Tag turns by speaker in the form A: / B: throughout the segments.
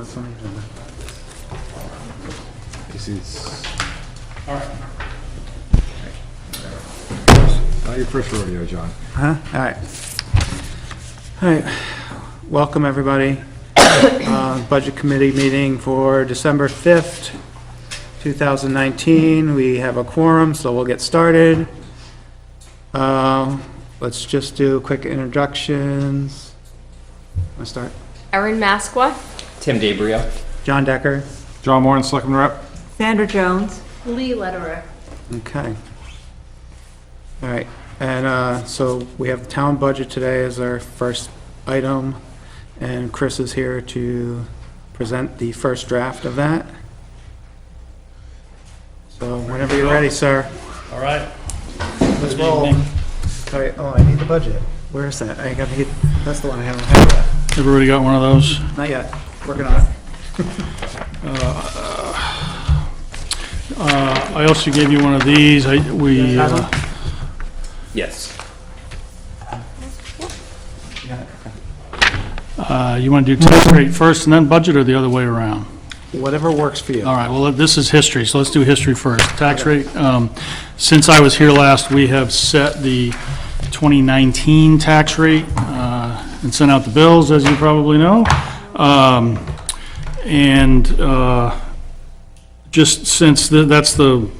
A: this one either.
B: This is
A: All right.
B: not your first rodeo, John.
A: Huh? All right. All right. Welcome, everybody. Budget Committee meeting for December 5th, 2019. We have a quorum, so we'll get started. Let's just do quick introductions. Want to start?
C: Erin Masqua.
D: Tim DeBrio.
A: John Decker.
B: John Moore, Selectman Rep.
E: Sandra Jones.
C: Lee Lederer.
A: Okay. All right. And so we have the town budget today as our first item, and Chris is here to present the first draft of that. So whenever you're ready, sir.
F: All right.
A: Let's roll. All right. Oh, I need the budget. Where is that? I got to get, that's the one I haven't had yet.
F: Everybody got one of those?
A: Not yet. Working on it.
F: I also gave you one of these.
D: Yes.
F: You want to do tax rate first and then budget, or the other way around?
A: Whatever works for you.
F: All right, well, this is history, so let's do history first. Tax rate, since I was here last, we have set the 2019 tax rate and sent out the bills, as you probably know. Just since that's the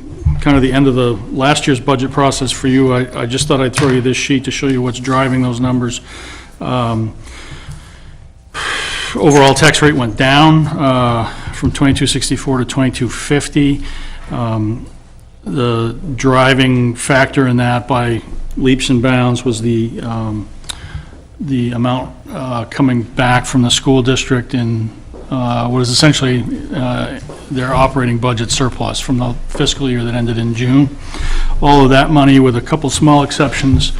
F: kind of the end of the last year's budget process for you, I just thought I'd throw you this sheet to show you what's driving those numbers. Overall tax rate went down from 2264 to 2250. The driving factor in that by leaps and bounds was the amount coming back from the school district in what is essentially their operating budget surplus from the fiscal year that ended in June. All of that money, with a couple small exceptions,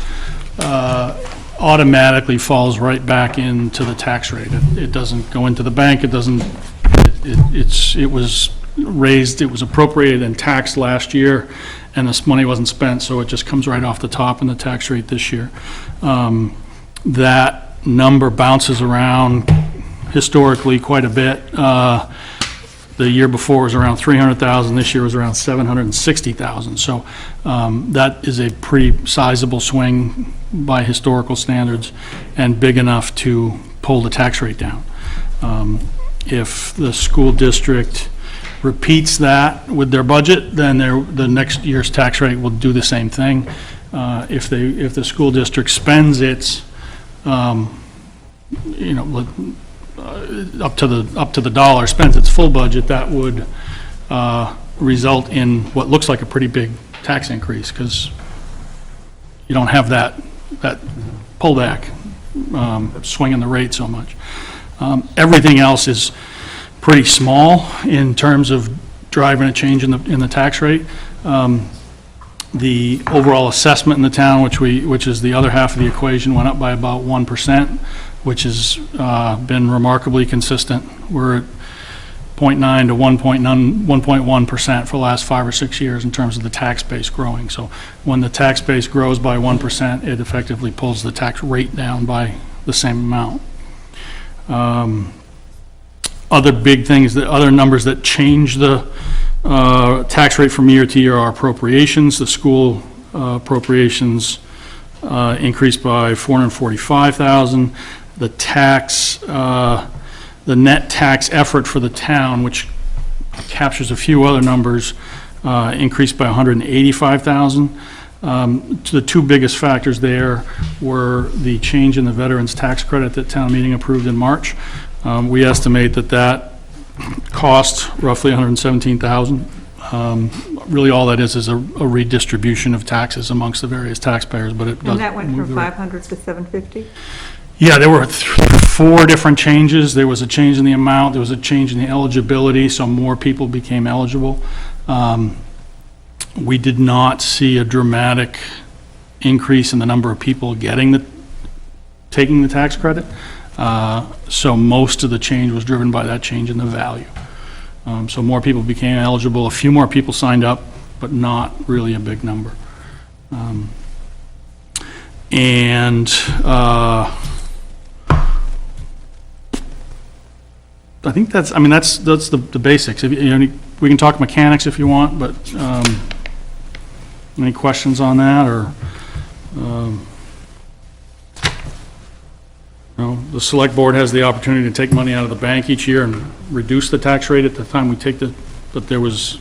F: automatically falls right back into the tax rate. It doesn't go into the bank. It doesn't. It was raised. It was appropriated and taxed last year, and this money wasn't spent, so it just comes right off the top in the tax rate this year. That number bounces around historically quite a bit. The year before was around 300,000. This year was around 760,000. So that is a pretty sizable swing by historical standards, and big enough to pull the tax rate down. If the school district repeats that with their budget, then the next year's tax rate will do the same thing. If the school district spends its, up to the dollar, spends its full budget, that would result in what looks like a pretty big tax increase, because you don't have that pullback swinging the rate so much. Everything else is pretty small in terms of driving a change in the tax rate. The overall assessment in the town, which is the other half of the equation, went up by about 1%, which has been remarkably consistent. We're at 0.9 to 1.1% for the last 5 or 6 years in terms of the tax base growing. So when the tax base grows by 1%, it effectively pulls the tax rate down by the same amount. Other big things, other numbers that change the tax rate from year to year are appropriations. The school appropriations increased by $445,000. The net tax effort for the town, which captures a few other numbers, increased by $185,000. The two biggest factors there were the change in the veterans tax credit that town meeting approved in March. We estimate that cost roughly $117,000. Really, all that is a redistribution of taxes amongst the various taxpayers, but it does.
E: And that went from 500 to 750?
A: Yeah, there were 4 different changes. There was a change in the amount, there was a change in the eligibility, so more people became eligible. We did not see a dramatic increase in the number of people taking the tax credit. So most of the change was driven by that change in the value. So more people became eligible, a few more people signed up, but not really a big number. I think that's, I mean, that's the basics. If you know, we can talk mechanics if you want, but any questions on that, or, you know, the select board has the opportunity to take money out of the bank each year and reduce the tax rate at the time we take the, but there's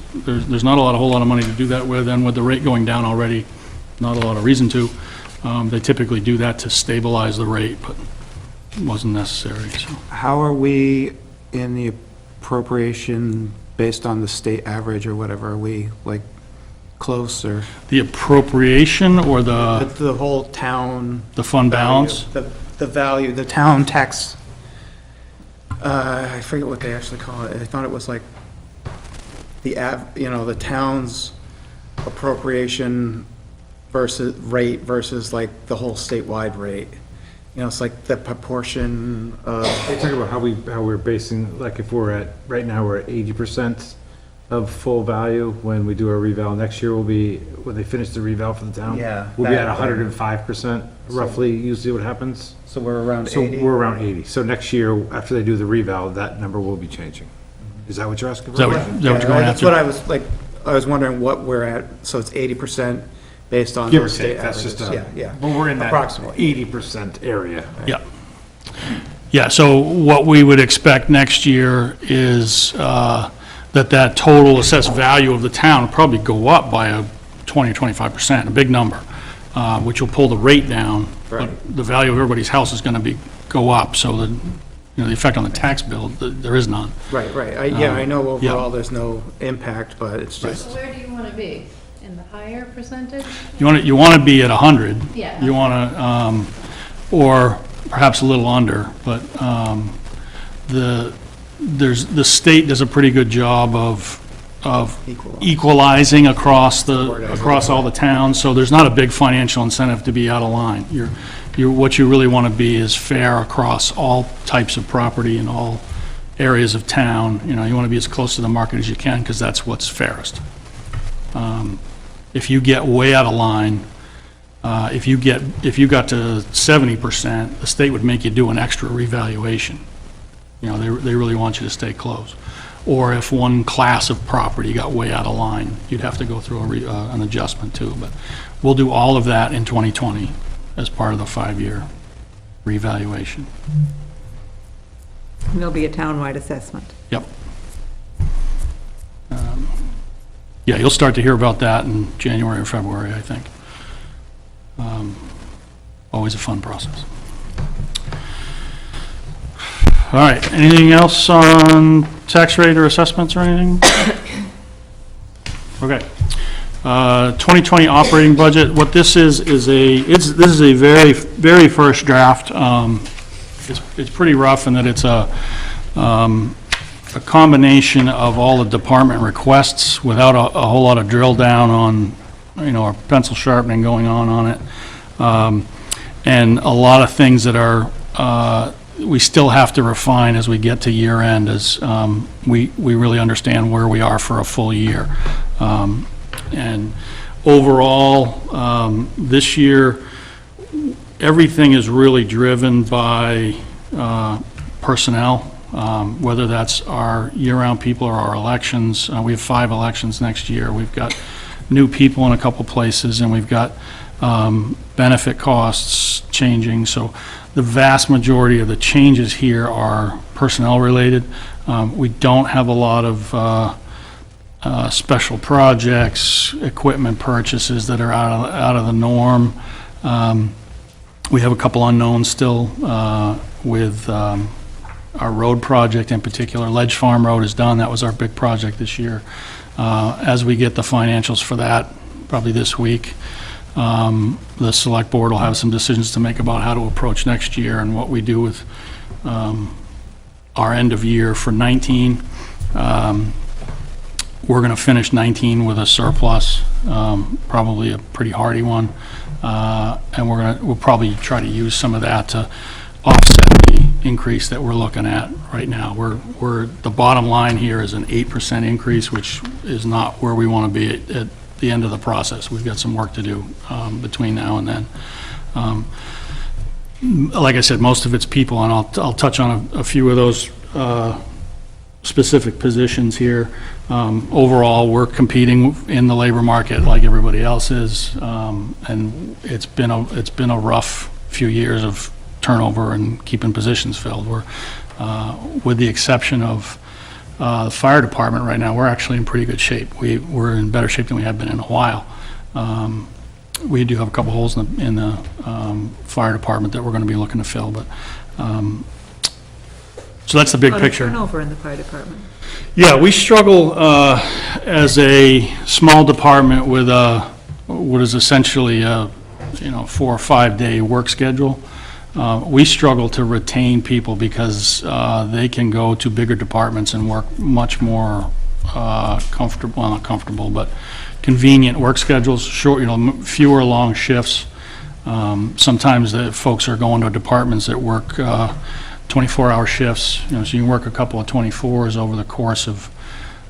A: not a whole lot of money to do that with, and with the rate going down already, not a lot of reason to. They typically do that to stabilize the rate, but it wasn't necessary, so.
D: How are we in the appropriation based on the state average or whatever? Are we like close or?
A: The appropriation or
D: The whole town.
A: the fund balance?
D: The value, the town tax, I forget what they actually call it. I thought it was like the town's appropriation rate versus like the whole statewide rate. You know, it's like the proportion of,
B: They talk about how we're basing, like if we're at, right now, we're at 80% of full value. When we do our reval next year, when they finish the reval for the town.
D: Yeah,
B: We'll be at
D: that-
B: 105% roughly, usually what happens.
D: so we're around
B: So
D: 80.
B: we're around 80. So next year, after they do the reval, that number will be changing. Is that what you're asking?
A: Is that
B: for?
A: what you're going
D: That's what
A: after?
D: I was wondering what we're at, so it's 80% based on
B: Give or
D: those state
B: take, that's just
D: averages.
B: a.
D: Yeah,
B: But we're in that
D: approximately.
B: 80% area.
A: Yeah. Yeah, so what we would expect next year is that total assessed value of the town will probably go up by a 20 or 25%, a big number, which will pull the rate down. But
D: Right.
A: the value of everybody's house is going to go up, so the effect on the tax bill, there is none.
D: Right, right. I know
A: yeah.
D: overall there's no impact, but it's just,
C: So where do you want to be? In the higher percentage?
A: You want to be at 100.
C: Yeah.
A: You want to, or perhaps a little under, but the state does a pretty good job of equalizing across all the towns, so there's not a big financial incentive to be out of line. What you really want to be is fair across all types of property in all areas of town. You know, you want to be as close to the market as you can, because that's what's fairest. If you get way out of line, if you got to 70%, the state would make you do an extra revaluation. You know, they really want you to stay close. Or if one class of property got way out of line, you'd have to go through an adjustment too. But we'll do all of that in 2020 as part of the 5-year revaluation.
E: And there'll be a townwide assessment.
A: Yep. Yeah, you'll start to hear about that in January or February, I think. Always a fun process. All right, anything else on tax rate or assessments or anything? Okay. 2020 operating budget, what this is this is a very, very first draft. It's pretty rough in that it's a combination of all the department requests without a whole lot of drill down on, you know, or pencil sharpening going on it. And a lot of things that are, we still have to refine as we get to year end, as we really understand where we are for a full year. And overall, this year, everything is really driven by personnel, whether that's our year-round people or our elections. We have 5 elections next year. We've got new people in a couple places, and we've got benefit costs changing. So the vast majority of the changes here are personnel-related. We don't have a lot of special projects, equipment purchases that are out of the norm. We have a couple unknowns still with our road project in particular. Ledge Farm Road is done. That was our big project this year. As we get the financials for that, probably this week, the select board will have some decisions to make about how to approach next year and what we do with our end of year for 19. We're going to finish 19 with a surplus, probably a pretty hearty one, and we'll probably try to use some of that to offset the increase that we're looking at right now. The bottom line here is an 8% increase, which is not where we want to be at the end of the process. We've got some work to do between now and then. Like I said, most of it's people, and I'll touch on a few of those
F: specific positions here. Overall, we're competing in the labor market like everybody else is, and it's been a rough few years of turnover and keeping positions filled. We're, with the exception of the fire department right now, we're actually in pretty good shape. We're in better shape than we have been in a while. We do have a couple holes in the fire department that we're going to be looking to fill, but, so that's the big
E: Lot of
F: picture.
E: turnover in the fire department.
F: Yeah, we struggle as a small department with what is essentially a 4 or 5 day work schedule. We struggle to retain people because they can go to bigger departments and work much more comfortable, well, not comfortable, but convenient work schedules, short, fewer long shifts. Sometimes the folks are going to departments that work 24-hour shifts, so you can work a couple of 24s over the course of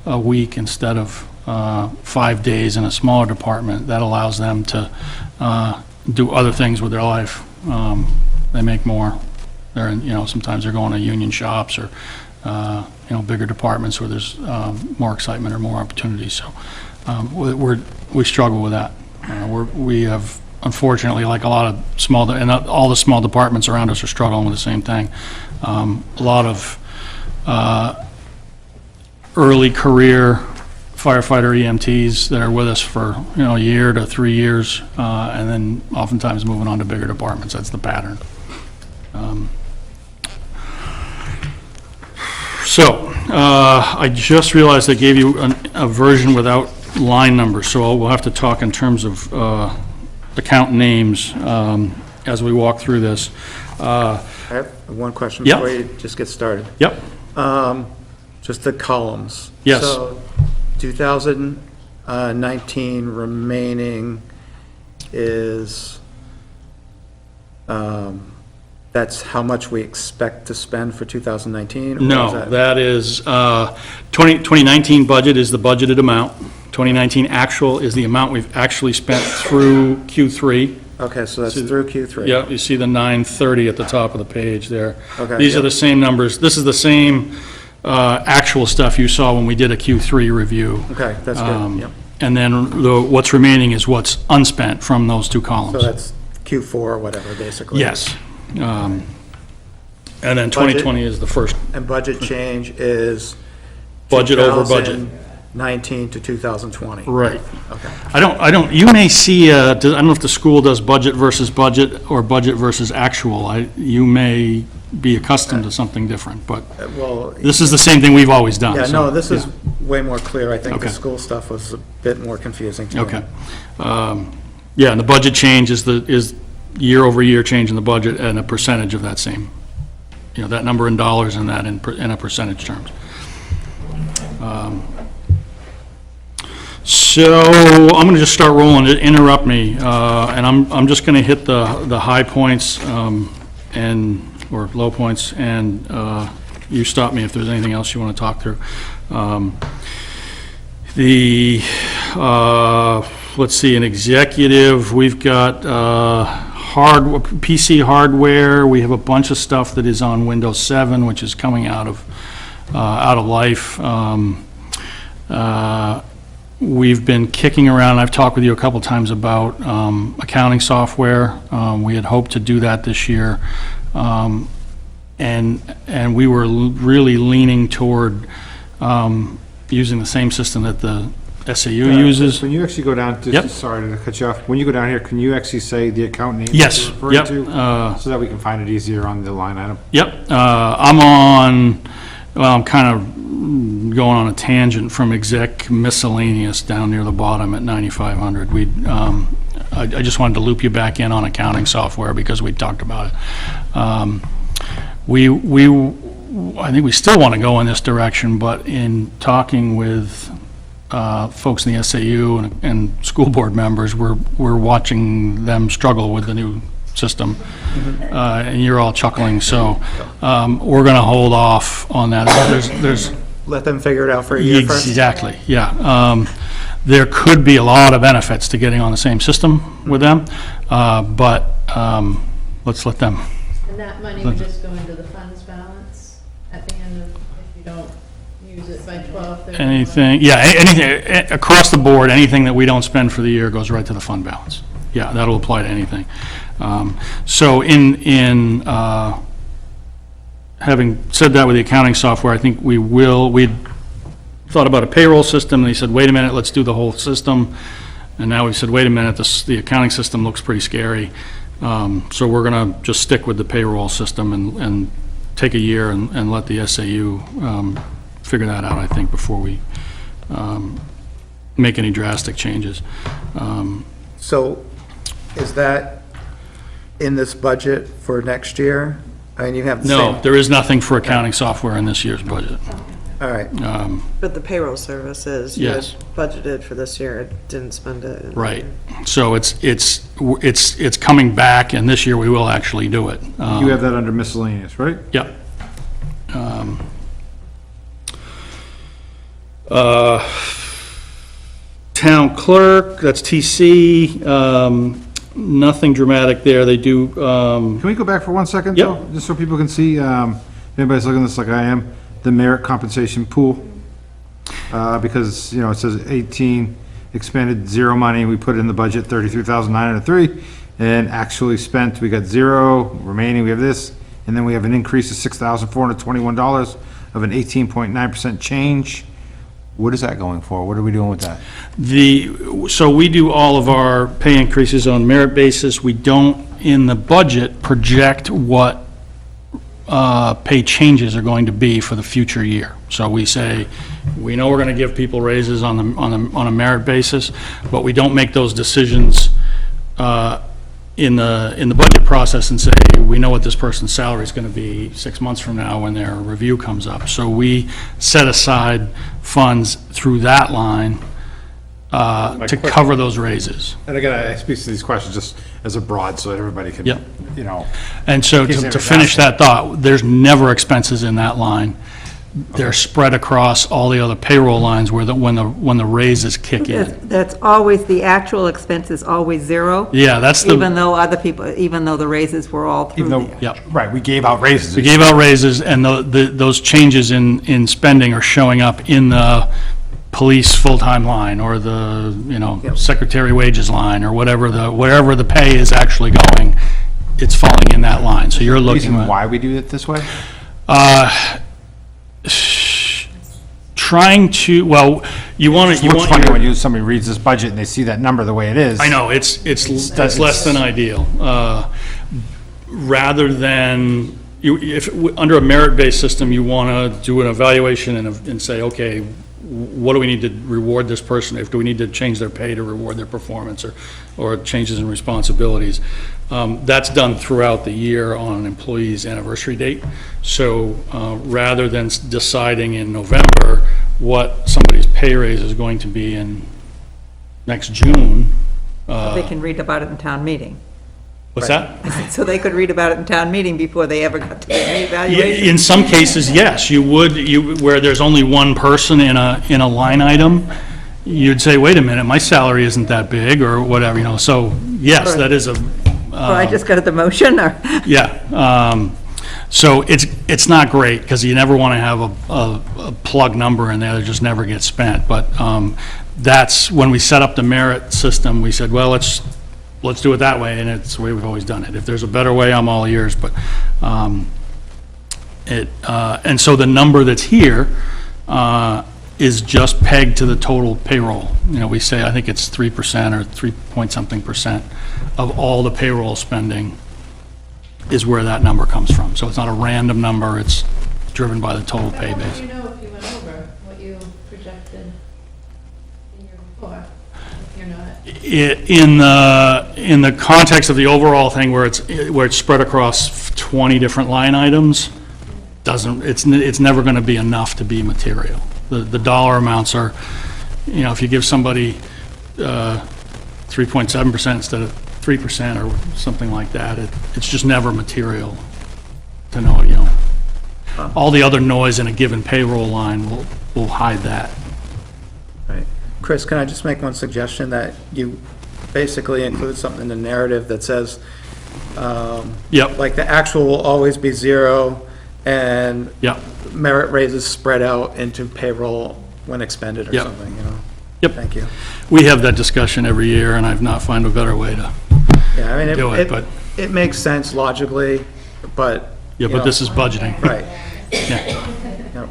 F: a week instead of 5 days in a smaller department. That allows them to do other things with their life. They make more. They're in, sometimes they're going to union shops or, bigger departments where there's more excitement or more opportunities. So we struggle with that. We have, unfortunately, like a lot of small, and all the small departments around us are struggling with the same thing. A lot of early career firefighter EMTs that are with us for, a year to 3 years, and then oftentimes moving on to bigger departments. That's the pattern. I just realized I gave you a version without line numbers, so we'll have to talk in terms of account names as we walk through this.
D: I have one question
F: Yep.
D: before you just get started.
F: Yep.
D: Just the columns.
F: Yes.
D: So 2019 remaining is, that's how much we expect to spend for 2019? or is
F: No, that is, 2019 budget is the budgeted amount. 2019 actual is the amount we've actually spent through Q3.
D: Okay, so that's through Q3?
F: Yeah, you see the 930 at the top of the page there.
D: Okay,
F: These are
D: yeah.
F: the same numbers. This is the same actual stuff you saw when we did a Q3 review.
D: Okay, that's good, yep.
F: And then what's remaining is what's unspent from those two columns.
D: So that's Q4 or whatever, basically?
F: Yes. And then 2020 is the first
D: And budget change is?
F: budget over budget.
D: 2019 to 2020?
F: Right.
D: Okay.
F: you may see, I don't know if the school does budget versus budget or budget versus actual. You may be accustomed to something different, but
D: Well,
F: this is the same thing we've always done.
D: yeah,
F: so,
D: no, this is
F: yeah.
D: way more clear. I think the
F: Okay.
D: school stuff was a bit more confusing to me.
F: Okay. Yeah, and the budget change is year-over-year change in the budget and a percentage of that same, that number in dollars and that in a percentage terms. So I'm going to just start rolling. Interrupt me, and I'm just going to hit the high points or low points, and you stop me if there's anything else you want to talk through. Let's see, an executive, we've got PC hardware. We have a bunch of stuff that is on Windows 7, which is coming out of life. We've been kicking around, I've talked with you a couple times about accounting software. We had hoped to do that this year. And we were really leaning toward using the same system that the SAU uses.
B: When you actually go down,
F: Yep.
B: sorry to cut you off, when you go down here, can you actually say the account name?
F: Yes,
B: you're referring
F: yep,
B: to, so that we can find it easier on the line item?
F: Yep, I'm kind of going on a tangent from exec miscellaneous down near the bottom at 9,500. I just wanted to loop you back in on accounting software because we talked about it. I think we still want to go in this direction, but in talking with folks in the SAU and school board members, we're watching them struggle with the new system, and you're all chuckling, so we're going to hold off on that. There's
D: Let them figure it out for a year first?
F: Exactly, yeah. There could be a lot of benefits to getting on the same system with them, but let's let them.
C: And that money would just go into the funds balance at the end of, if you don't use it by 12/31.
F: Anything, yeah, anything, across the board, anything that we don't spend for the year goes right to the fund balance. Yeah, that'll apply to anything. So having said that with the accounting software, I think we'd thought about a payroll system, and they said, wait a minute, let's do the whole system. And now we've said, wait a minute, the accounting system looks pretty scary. So we're gonna just stick with the payroll system and take a year and let the SAU figure that out, I think, before we make any drastic changes.
D: So is that in this budget for next year? I mean, you have the
F: No,
D: same,
F: there is nothing for accounting software in this year's budget.
D: all right.
G: But the payroll services, you had
F: Yes.
G: budgeted for this year, didn't spend it.
F: Right. So it's coming back, and this year we will actually do it.
B: You have that under miscellaneous, right?
F: Yep. Town clerk, that's TC, nothing dramatic there. They do,
B: Can we go back for 1 second?
F: Yep.
B: though? Just so people can see, if anybody's looking at this like I am, the merit compensation pool. Because, it says 18 expended, 0 money, we put it in the budget, 33,903, and actually spent, we got 0, remaining, we have this, and then we have an increase of $6,421 of an 18.9% change. What is that going for? What are we doing with that?
F: so we do all of our pay increases on merit basis. We don't, in the budget, project what pay changes are going to be for the future year. So we say, we know we're going to give people raises on a merit basis, but we don't make those decisions in the budget process and say, we know what this person's salary is going to be 6 months from now when their review comes up. So we set aside funds through that line to cover those raises.
B: And again, I speak to these questions just as a broad, so that everybody can,
F: Yep.
B: know.
F: And so
B: case
F: to
B: anybody's
F: finish that thought, there's never expenses in that line. They're spread across all the other payroll lines when the raises kick in.
E: That's always, the actual expense is always 0?
F: Yeah, that's
E: Even
F: the,
E: though even though the raises were all through
B: Even though,
E: there?
F: Yep.
B: right, we gave out raises.
F: we gave out raises, and those changes in spending are showing up in the police full-time line, or the, secretary wages line, or wherever the pay is actually going, it's falling in that line. So you're looking
B: Reason
F: at.
B: why we do it this way?
F: Trying to, well, you want
B: It
F: to,
B: looks funny when somebody reads this budget and they see that number the way it is.
F: I know, that's less than ideal. Rather than, under a merit-based system, you want to do an evaluation and say, okay, what do we need to reward this person? Do we need to change their pay to reward their performance, or changes in responsibilities? That's done throughout the year on an employee's anniversary date. So rather than deciding in November what somebody's pay raise is going to be in next June,
E: They can read about it in town meeting.
F: what's that?
E: So they could read about it in town meeting before they ever got to the
F: Yeah,
E: reevaluation?
F: in some cases, yes, you would, where there's only one person in a line item, you'd say, wait a minute, my salary isn't that big, or whatever, so, yes, that is a,
E: Or I just got the motion, or?
F: yeah. So it's not great, because you never want to have a plug number in there that just never gets spent, but that's, when we set up the merit system, we said, well, let's do it that way, and it's the way we've always done it. If there's a better way, I'm all ears, but, and so the number that's here is just pegged to the total payroll. We say, I think it's 3% or 3-point-something% of all the payroll spending is where that number comes from. So it's not a random number, it's driven by the total pay
C: How would
F: base.
C: you know if you went over what you projected the year before, if you're not?
F: In the context of the overall thing, where it's spread across 20 different line items, it's never going to be enough to be material. The dollar amounts are, if you give somebody 3.7% instead of 3% or something like that, it's just never material to know, all the other noise in a given payroll line will hide that.
D: Right. Chris, can I just make one suggestion, that you basically include something in the narrative that says,
F: Yep,
D: like, the actual will always be 0, and
F: yep,
D: merit raises spread out into payroll when expended or
A: Yep.
D: something, you know?
A: Yep.
D: Thank you.
A: We have that discussion every year, and I've not found a better way to,
D: Yeah, I mean,
A: Do it, but-
D: it makes sense logically, but.
A: yeah,
D: you
A: but
D: know,
A: this is budgeting.
D: Right.
A: Yeah.
D: Yep.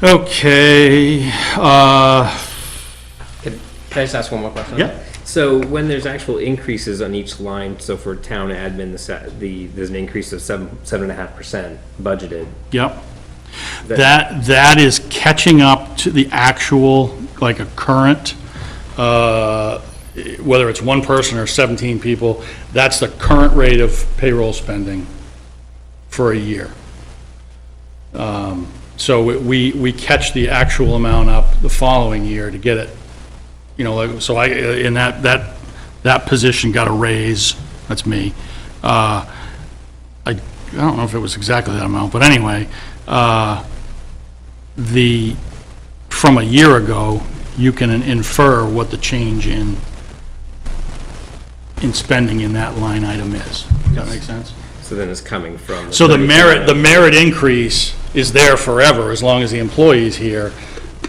A: Okay,
H: Can I just ask one more question?
A: Yeah.
H: So when there's actual increases on each line, so for town admin, there's an increase of 7.5% budgeted.
A: yep. That is catching up to the actual, like a current, whether it's one person or 17 people, that's the current rate of payroll spending for a year. So we catch the actual amount up the following year to get it, you know, like, so in that position got a raise, that's me. I don't know if it was exactly that amount, but anyway, from a year ago, you can infer what the change in spending in that line item is. Does that make sense?
H: So then it's coming from.
A: So the merit increase is there forever, as long as the employee's here.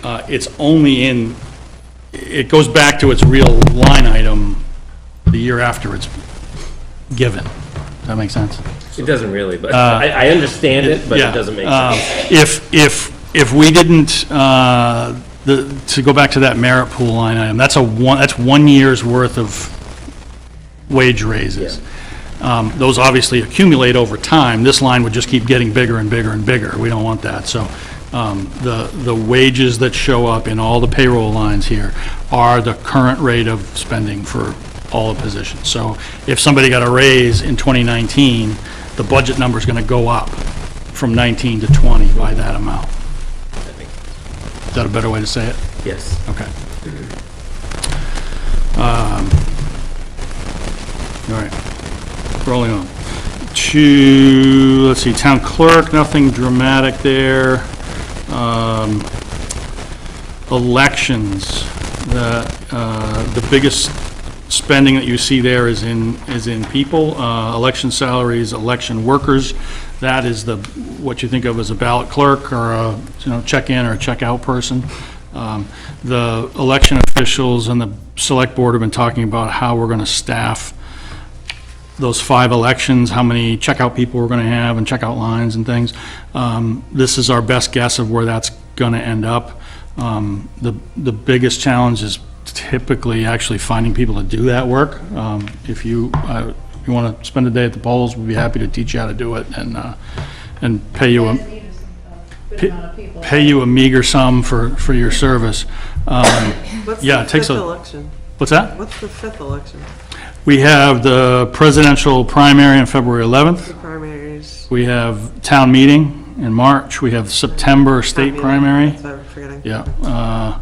A: It's only it goes back to its real line item the year after it's given. Does that make sense?
H: It doesn't really, but I understand it, but
A: Yeah.
H: it doesn't make sense.
A: If we didn't, to go back to that merit pool line item, that's 1 year's worth of wage raises. Those obviously accumulate over time. This line would just keep getting bigger and bigger and bigger. We don't want that. So the wages that show up in all the payroll lines here are the current rate of spending for all the positions. So if somebody got a raise in 2019, the budget number is going to go up from 19 to 20 by that amount. Is that a better way to say it?
H: Yes.
A: Okay. All right, rolling on. Let's see, town clerk, nothing dramatic there. Elections, the biggest spending that you see there is in people, election salaries, election workers. That is what you think of as a ballot clerk or a, check-in or a check-out person. The election officials and the select board have been talking about how we're going to staff those 5 elections, how many checkout people we're going to have and checkout lines and things. This is our best guess of where that's going to end up. The biggest challenge is typically actually finding people to do that work. If you want to spend a day at the polls, we'd be happy to teach you how to do it and pay you a meager sum for your service.
G: What's
A: Yeah,
G: the
A: it takes
G: fifth
A: a-
G: election?
A: What's that?
G: What's the 5th election?
A: We have the presidential primary on February 11th.
G: The primaries.
A: We have town meeting in March. We have September state
G: Town meeting.
A: primary.
G: That's what I'm forgetting.
A: Yeah.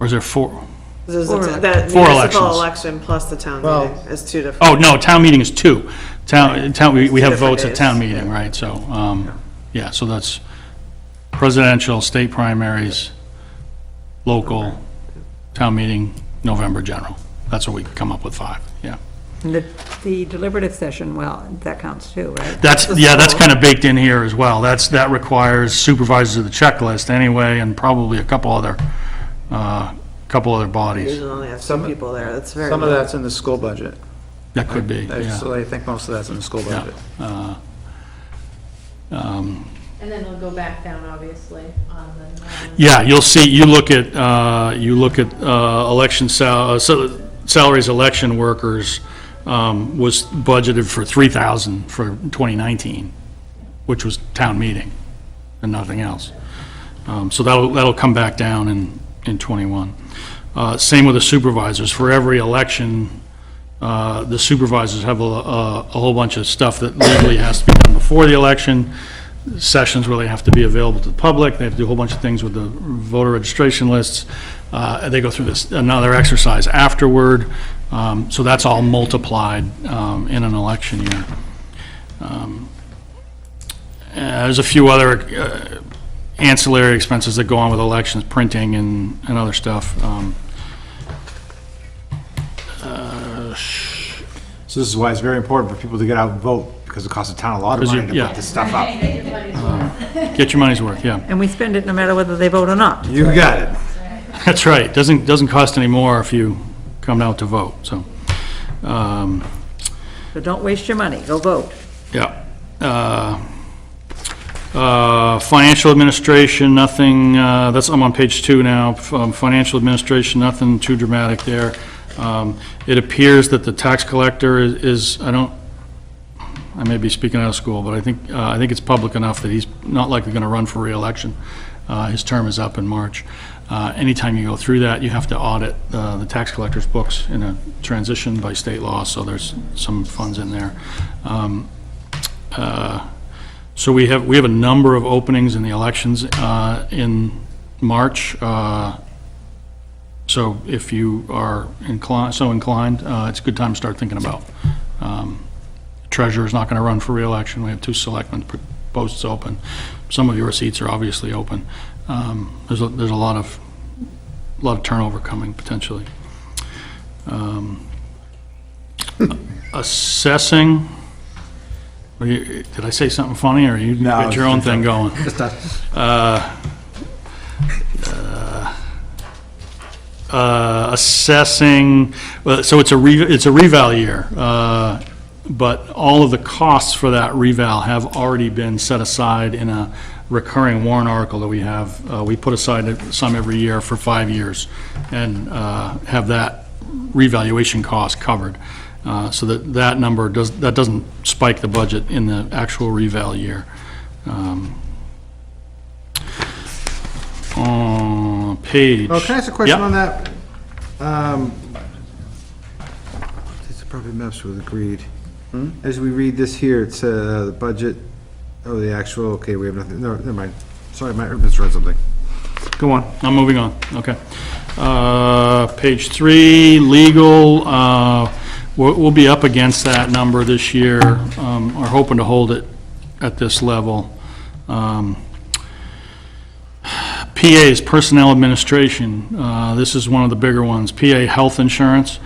A: Or is there 4?
G: This is
E: Four
G: the
A: elections.
G: municipal election plus the town
D: Well-
G: meeting is 2 different.
A: Oh, no, town meeting is 2. We have
G: different
A: votes at
G: days.
A: town meeting, right? So, yeah, so that's presidential, state primaries, local, town meeting, November general. That's what we come up with 5, yeah.
E: And the deliberative session, well, that counts too, right?
A: That's kind of baked in here as well. That requires supervisors of the checklist anyway, and probably a couple other bodies.
G: Usually only have some people there, that's very.
D: Some of
G: low.
D: that's in the school budget.
A: That could be, yeah.
D: So I think most of that's in the school
A: Yeah.
D: budget.
C: And then it'll go back down, obviously, on the.
A: Yeah, you'll see, you look at election salaries, election workers, was budgeted for 3,000 for 2019, which was town meeting and nothing else. So that'll come back down in '21. Same with the supervisors. For every election, the supervisors have a whole bunch of stuff that legally has to be done before the election, sessions where they have to be available to the public, they have to do a whole bunch of things with the voter registration lists, they go through another exercise afterward, so that's all multiplied in an election year. There's a few other ancillary expenses that go on with elections, printing and other stuff.
B: So this is why it's very important for people to get out and vote, because it costs the town a lot of money to
A: Yeah.
B: put this stuff up.
F: Get your money's worth, yeah.
E: And we spend it no matter whether they vote or not.
B: You got it.
F: That's right. Doesn't cost any more if you come out to vote, so.
E: So don't waste your money, go vote.
F: Yeah. Financial administration, nothing, I'm on page 2 now. Financial administration, nothing too dramatic there. It appears that the tax collector is, I may be speaking out of school, but I think it's public enough that he's not likely going to run for reelection. His term is up in March. Anytime you go through that, you have to audit the tax collector's books in a transition by state law, so there's some funds in there. So we have a number of openings in the elections in March. So if you are inclined, it's a good time to start thinking about. Treasurer's not going to run for reelection. We have 2 selectmen posts open. Some of your seats are obviously open. There's a lot of turnover coming potentially. Assessing. Did I say something funny, or you got your own thing going? Assessing. Well, so it's a reval year. But all of the costs for that reval have already been set aside in a recurring warrant article that we have. We put aside some every year for 5 years and have that revaluation cost covered. So that number doesn't spike the budget in the actual reval year. Page.
B: Oh, can I ask a question
F: Yep.
B: on that? These are probably maps with agreed. As we read this here, it's the budget, the actual, okay, we have nothing, no, never mind. Sorry, I might have misread something. Go on.
F: I'm moving on, okay. Page 3, legal, we'll be up against that number this year. Are hoping to hold it at this level. PA is personnel administration. This is one of the bigger ones. PA health insurance.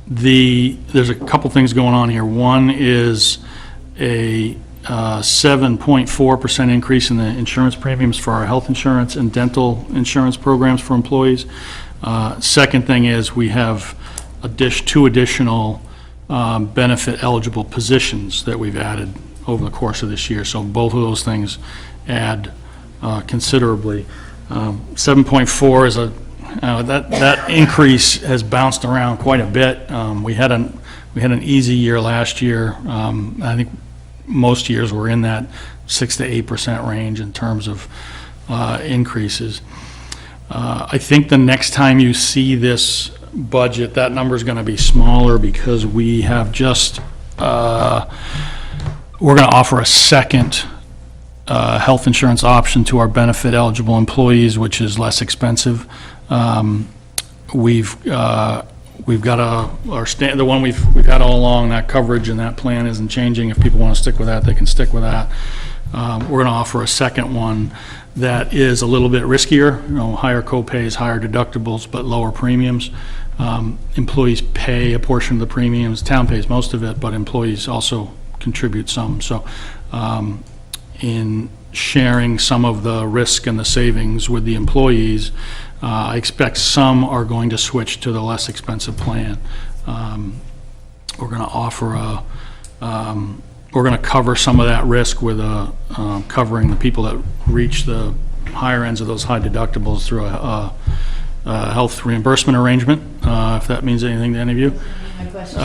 F: There's a couple things going on here. One is a 7.4% increase in the insurance premiums for our health insurance and dental insurance programs for employees. Second thing is we have 2 additional benefit eligible positions that we've added over the course of this year. So both of those things add considerably. 7.4 is that increase has bounced around quite a bit. We had an easy year last year. I think most years were in that 6 to 8% range in terms of increases. I think the next time you see this budget, that number is going to be smaller because we have we're going to offer a second health insurance option to our benefit eligible employees, which is less expensive. We've got the one we've had all along. That coverage and that plan isn't changing. If people want to stick with that, they can stick with that. We're going to offer a second one that is a little bit riskier, higher co-pays, higher deductibles, but lower premiums. Employees pay a portion of the premiums. Town pays most of it, but employees also contribute some. So in sharing some of the risk and the savings with the employees, I expect some are going to switch to the less expensive plan. We're going to offer we're going to cover some of that risk with covering the people that reach the higher ends of those high deductibles through a health reimbursement arrangement, if that means anything to any of you.
C: My question.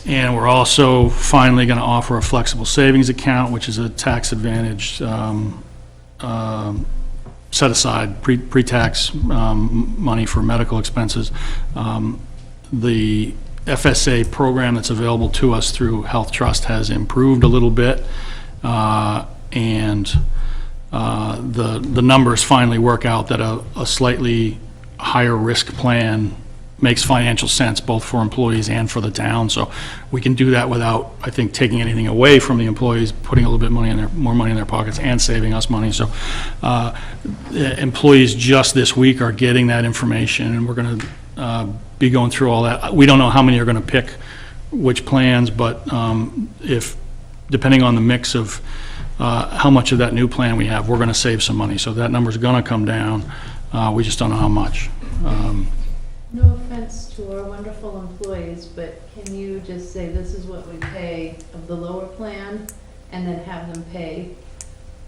F: And we're also finally going to offer a flexible savings account, which is a tax advantage set aside pre-tax money for medical expenses. The FSA program that's available to us through Health Trust has improved a little bit, and the numbers finally work out that a slightly higher risk plan makes financial sense both for employees and for the town. So we can do that without, I think, taking anything away from the employees, putting a little bit more money in their pockets and saving us money. So employees just this week are getting that information, and we're going to be going through all that. We don't know how many are going to pick which plans, but if depending on the mix of how much of that new plan we have, we're going to save some money. So that number's going to come down. We just don't know how much.
C: No offense to our wonderful employees, but can you just say this is what we pay of the lower plan and then have them pay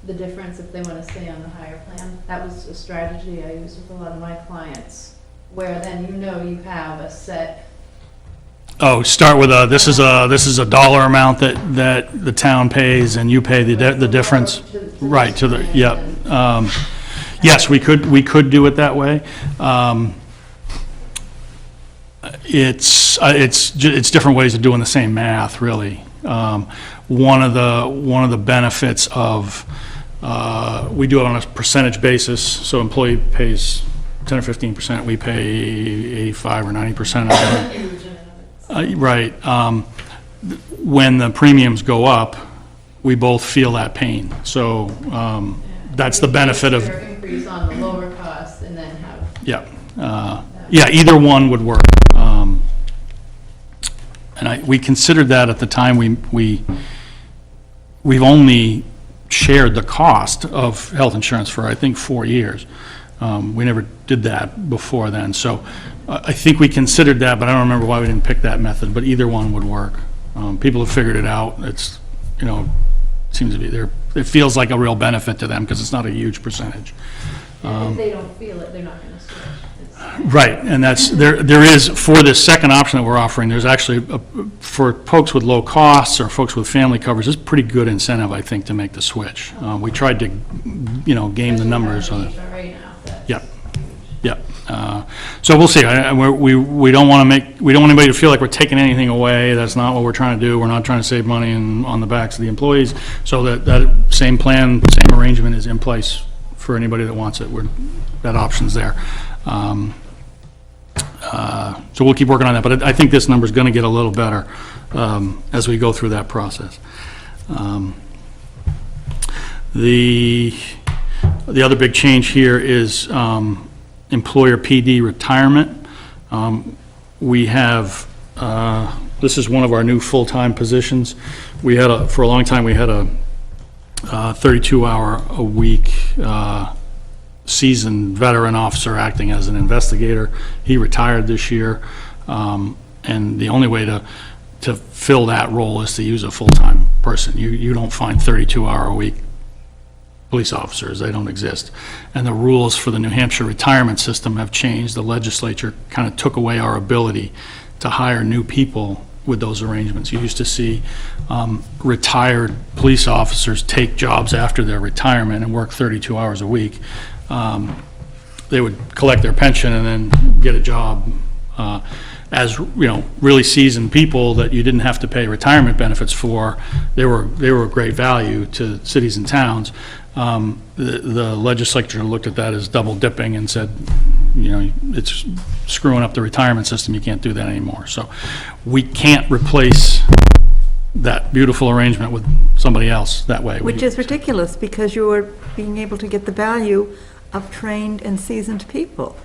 C: the difference if they want to stay on the higher plan? That was a strategy I use with a lot of my clients, where then you have a set.
F: Oh, start with this is a dollar amount that the town pays, and you pay the difference. Right, to the, yep. Yes, we could do it that way. It's different ways of doing the same math, really. One of the benefits of, we do it on a percentage basis, so employee pays 10 or 15%, we pay 85 or 90% of that. Right. When the premiums go up, we both feel that pain. So that's the benefit of.
C: Increase on the lower cost and then have.
F: Yeah. Yeah, either one would work. And we considered that at the time. We've only shared the cost of health insurance for, I think, 4 years. We never did that before then. So I think we considered that, but I don't remember why we didn't pick that method, but either one would work. People have figured it out. It's, seems to be there. It feels like a real benefit to them because it's not a huge percentage.
C: If they don't feel it, they're not going to switch.
F: Right, and there is, for this second option that we're offering, there's actually, for folks with low costs or folks with family coverage, it's pretty good incentive, I think, to make the switch. We tried to, game the numbers on it.
C: Right now, that's
F: Yep. Yep. So we'll see. We don't want anybody to feel like we're taking anything away. That's not what we're trying to do. We're not trying to save money on the backs of the employees. So that same plan, same arrangement is in place for anybody that wants it. That option's there. So we'll keep working on that, but I think this number's going to get a little better as we go through that process. The other big change here is employer PD retirement. We have, this is one of our new full-time positions. We had for a long time, we had a 32-hour-a-week seasoned veteran officer acting as an investigator. He retired this year, and the only way to fill that role is to use a full-time person. You don't find 32-hour-a-week police officers. They don't exist. And the rules for the New Hampshire retirement system have changed. The legislature kind of took away our ability to hire new people with those arrangements. You used to see retired police officers take jobs after their retirement and work 32 hours a week. They would collect their pension and then get a job as really seasoned people that you didn't have to pay retirement benefits for. They were of great value to cities and towns. The legislature looked at that as double dipping and said, it's screwing up the retirement system. You can't do that anymore. So we can't replace that beautiful arrangement with somebody else that way.
E: Which is ridiculous, because you are being able to get the value of trained and seasoned people,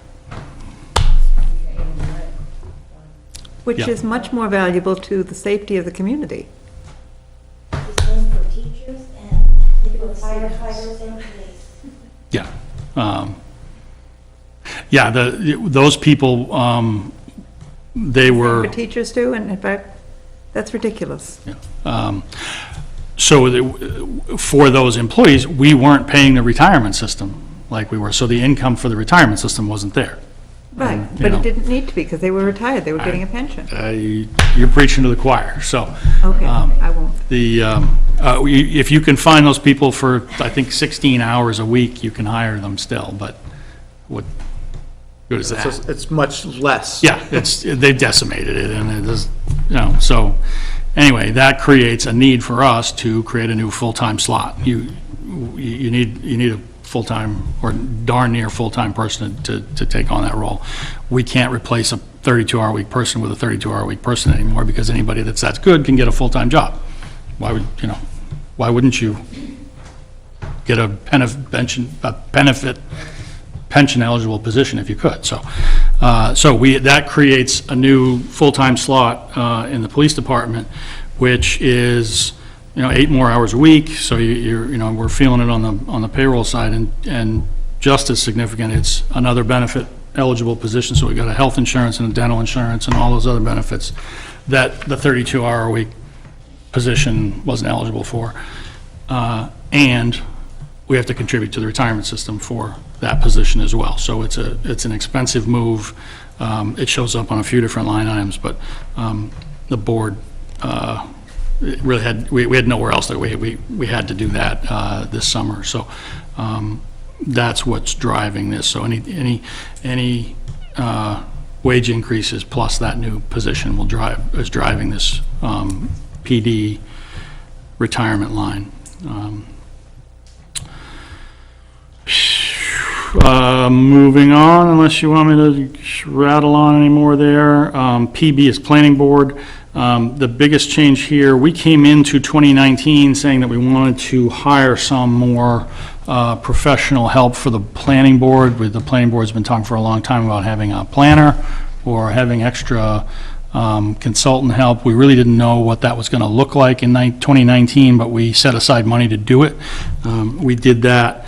E: which
F: Yeah.
E: is much more valuable to the safety of the community.
I: The same for teachers and firefighters and police.
F: Yeah. Yeah, those people, they were.
E: For teachers too, and in fact, that's ridiculous.
F: So for those employees, we weren't paying the retirement system like we were, so the income for the retirement system wasn't there.
E: Right,
F: you
E: but
F: know.
E: it didn't need to be, because they were retired, they were getting a pension.
F: You're preaching to the choir, so.
E: Okay, I won't.
F: If you can find those people for, I think, 16 hours a week, you can hire them still, but what good is that?
D: It's much less.
F: Yeah, they've decimated it, and it is, so, anyway, that creates a need for us to create a new full-time slot. You need a full-time, or darn near full-time person to take on that role. We can't replace a 32-hour-a-week person with a 32-hour-a-week person anymore, because anybody that's that good can get a full-time job. Why wouldn't you get a benefit pension-eligible position if you could? So that creates a new full-time slot in the police department, which is 8 more hours a week, so we're feeling it on the payroll side, and just as significant, it's another benefit eligible position, so we got a health insurance and a dental insurance and all those other benefits that the 32-hour-a-week position wasn't eligible for. And we have to contribute to the retirement system for that position as well. So it's an expensive move. It shows up on a few different line items, but the board it really we had nowhere else that we had to do that this summer. So that's what's driving this. So any wage increases plus that new position is driving this PD retirement line. Moving on, unless you want me to rattle on any more there. PB is planning board. The biggest change here, we came into 2019 saying that we wanted to hire some more professional help for the planning board. The planning board's been talking for a long time about having a planner or having extra consultant help. We really didn't know what that was going to look like in 2019, but we set aside money to do it. We did that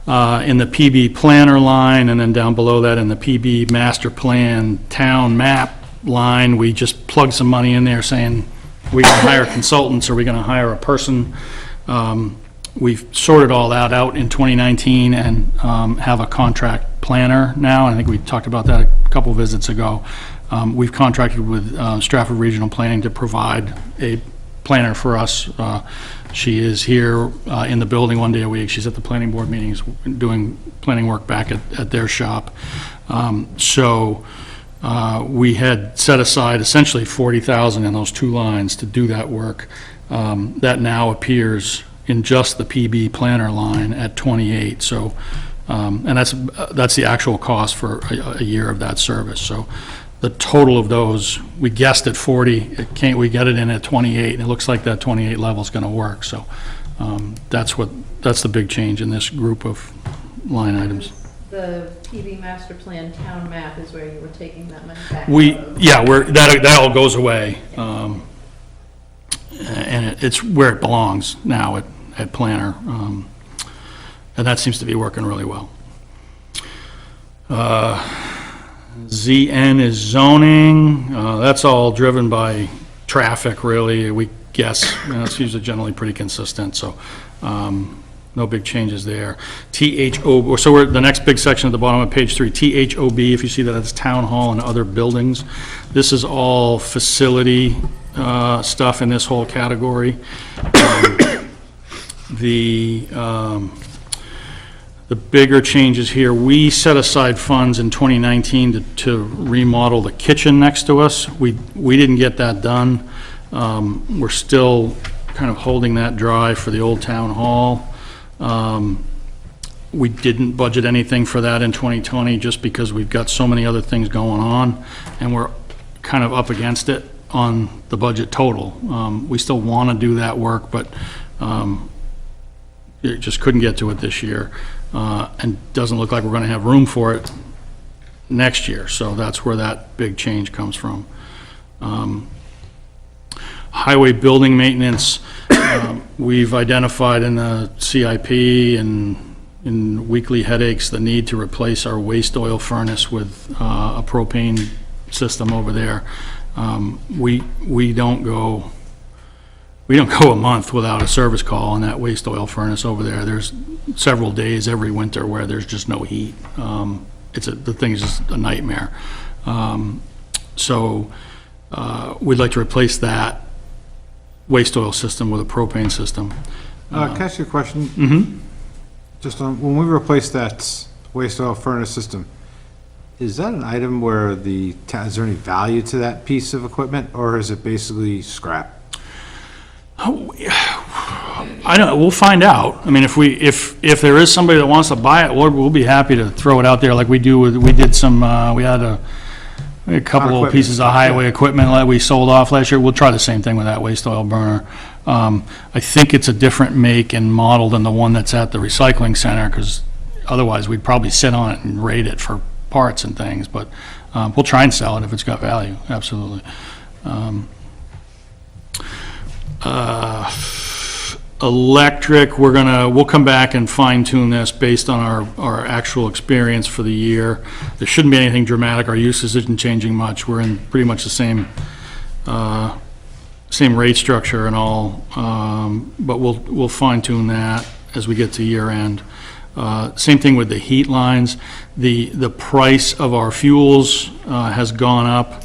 F: in the PB planner line, and then down below that in the PB master plan town map line, we just plugged some money in there saying, we can hire consultants, or we're going to hire a person. We've sorted all that out in 2019 and have a contract planner now. I think we talked about that a couple visits ago. We've contracted with Stratford Regional Planning to provide a planner for us. She is here in the building one day a week. She's at the planning board meetings doing planning work back at their shop. We had set aside essentially $40,000 in those two lines to do that work. That now appears in just the PB planner line at 28. So, and that's the actual cost for a year of that service. So the total of those, we guessed at 40. We get it in at 28, and it looks like that 28 level is going to work. So that's the big change in this group of line items.
C: The PB master plan town map is where you were taking that money back.
F: That all goes away. And it's where it belongs now at Planner. And that seems to be working really well. ZN is zoning. That's all driven by traffic, really. We guess, it's usually generally pretty consistent, so no big changes there. THO, so we're the next big section at the bottom of page 3, THOB, if you see that, it's town hall and other buildings. This is all facility stuff in this whole category. The bigger changes here, we set aside funds in 2019 to remodel the kitchen next to us. We didn't get that done. We're still kind of holding that dry for the old town hall. We didn't budget anything for that in 2020 just because we've got so many other things going on, and we're kind of up against it on the budget total. We still want to do that work, but it just couldn't get to it this year, and doesn't look like we're going to have room for it next year. So that's where that big change comes from. Highway building maintenance, we've identified in the CIP and in weekly headaches the need to replace our waste oil furnace with a propane system over there. We don't go a month without a service call on that waste oil furnace over there. There's several days every winter where there's just no heat. The thing is just a nightmare. We'd like to replace that waste oil system with a propane system.
B: Can I ask you a question?
F: Mm-hmm.
B: Just on, when we replace that waste oil furnace system, is that an item where is there any value to that piece of equipment, or is it basically scrap?
F: I don't know. We'll find out. I mean, if there is somebody that wants to buy it, we'll be happy to throw it out there like we do with, we had a couple of pieces of highway equipment that we sold off last year. We'll try the same thing with that waste oil burner. I think it's a different make and model than the one that's at the recycling center, because otherwise we'd probably sit on it and rate it for parts and things, but we'll try and sell it if it's got value, absolutely. Electric, we'll come back and fine tune this based on our actual experience for the year. There shouldn't be anything dramatic. Our usage isn't changing much. We're in pretty much the same rate structure and all, but we'll fine tune that as we get to year end. Same thing with the heat lines. The price of our fuels has gone up.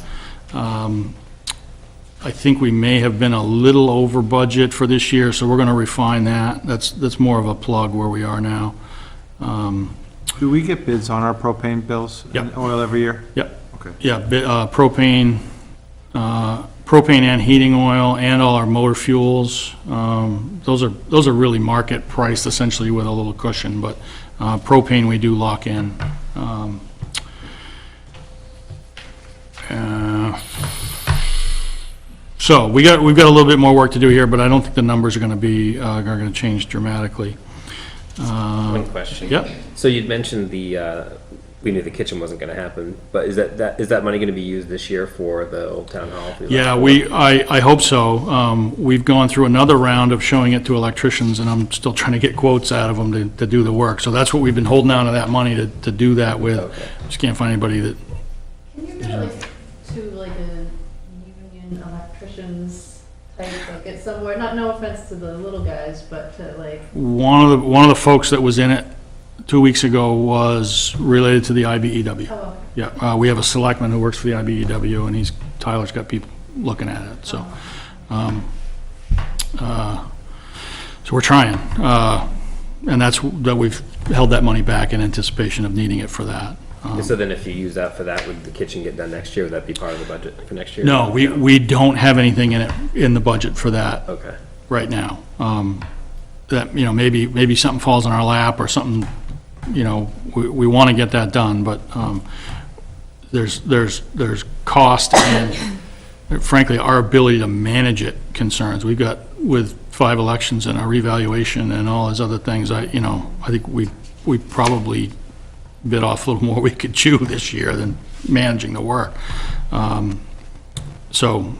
F: I think we may have been a little over budget for this year, so we're going to refine that. That's more of a plug where we are now.
B: Do we get bids on our propane bills
F: Yep.
B: and oil every year?
F: Yep.
B: Okay.
F: Yeah, propane and heating oil and all our motor fuels. Those are really market priced essentially with a little cushion, but propane we do lock in. So we've got a little bit more work to do here, but I don't think the numbers are going to change dramatically.
H: One question.
F: Yep.
H: So you'd mentioned we knew the kitchen wasn't gonna happen, but is that money gonna be used this year for the old town hall?
F: Yeah, I hope so. We've gone through another round of showing it to electricians, and I'm still trying to get quotes out of them to do the work. So that's what we've been holding on to that money to do that with.
H: Okay.
F: Just can't find anybody that,
C: Can you go like to like a union electricians type, like at somewhere, no offense to the little guys, but to like,
F: one of the folks that was in it 2 weeks ago was related to the IBEW.
C: oh,
F: Yeah, we have a selectman who works for the IBEW, and Tyler's got people looking at it, so. So we're trying, and that we've held that money back in anticipation of needing it for that.
H: So then if you use that for that, would the kitchen get done next year? Would that be part of the budget for next year?
F: No, we don't have anything in the budget for that
H: Okay.
F: right now. That, maybe something falls in our lap or something, we want to get that done, but there's cost and frankly, our ability to manage it concerns. We've got, with 5 elections and our revaluation and all those other things, I think we probably bit off a little more we could chew this year than managing the work. So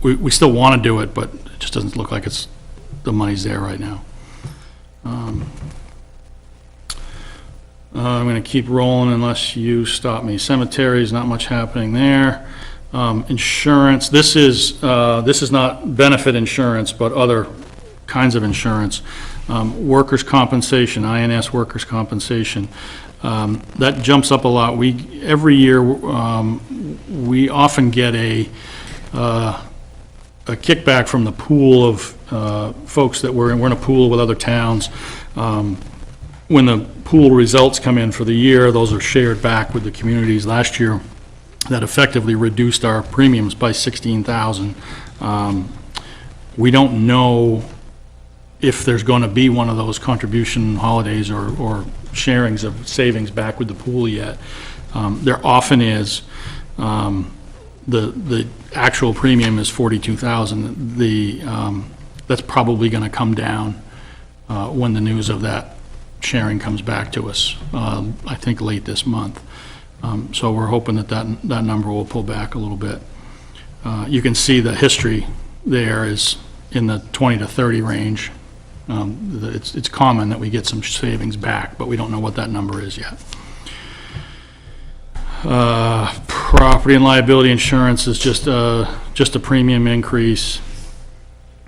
F: we still want to do it, but it just doesn't look like the money's there right now. I'm going to keep rolling unless you stop me. Cemeteries, not much happening there. Insurance, this is not benefit insurance, but other kinds of insurance. Workers' compensation, INS workers' compensation. That jumps up a lot. Every year, we often get a kickback from the pool of folks that we're in a pool with other towns. When the pool results come in for the year, those are shared back with the communities. Last year, that effectively reduced our premiums by $16,000. We don't know if there's going to be one of those contribution holidays or sharings of savings back with the pool yet. There often is. The actual premium is $42,000. That's probably going to come down when the news of that sharing comes back to us, I think late this month. So we're hoping that number will pull back a little bit. You can see the history there is in the 20 to 30 range. It's common that we get some savings back, but we don't know what that number is yet. Property and liability insurance is just a premium increase.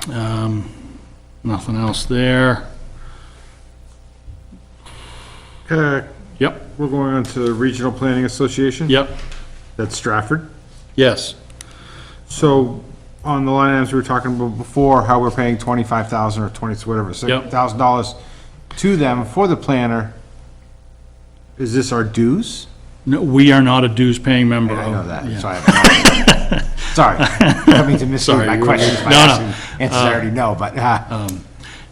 F: Nothing else there. Yep,
B: We're going on to the Regional Planning Association.
F: yep,
B: That's Stratford.
F: yes.
B: So on the line items we were talking about before, how we're paying 25,000 or 20, whatever, $6,000 to them for the planner. Is this our dues?
F: No, we are not a dues-paying member.
B: I know
F: of-
B: that,
F: yeah.
B: so sorry. Coming to mislead
F: Sorry,
B: my
F: you're
B: questions
F: right.
B: by
F: No, no.
B: asking answers I already know, but,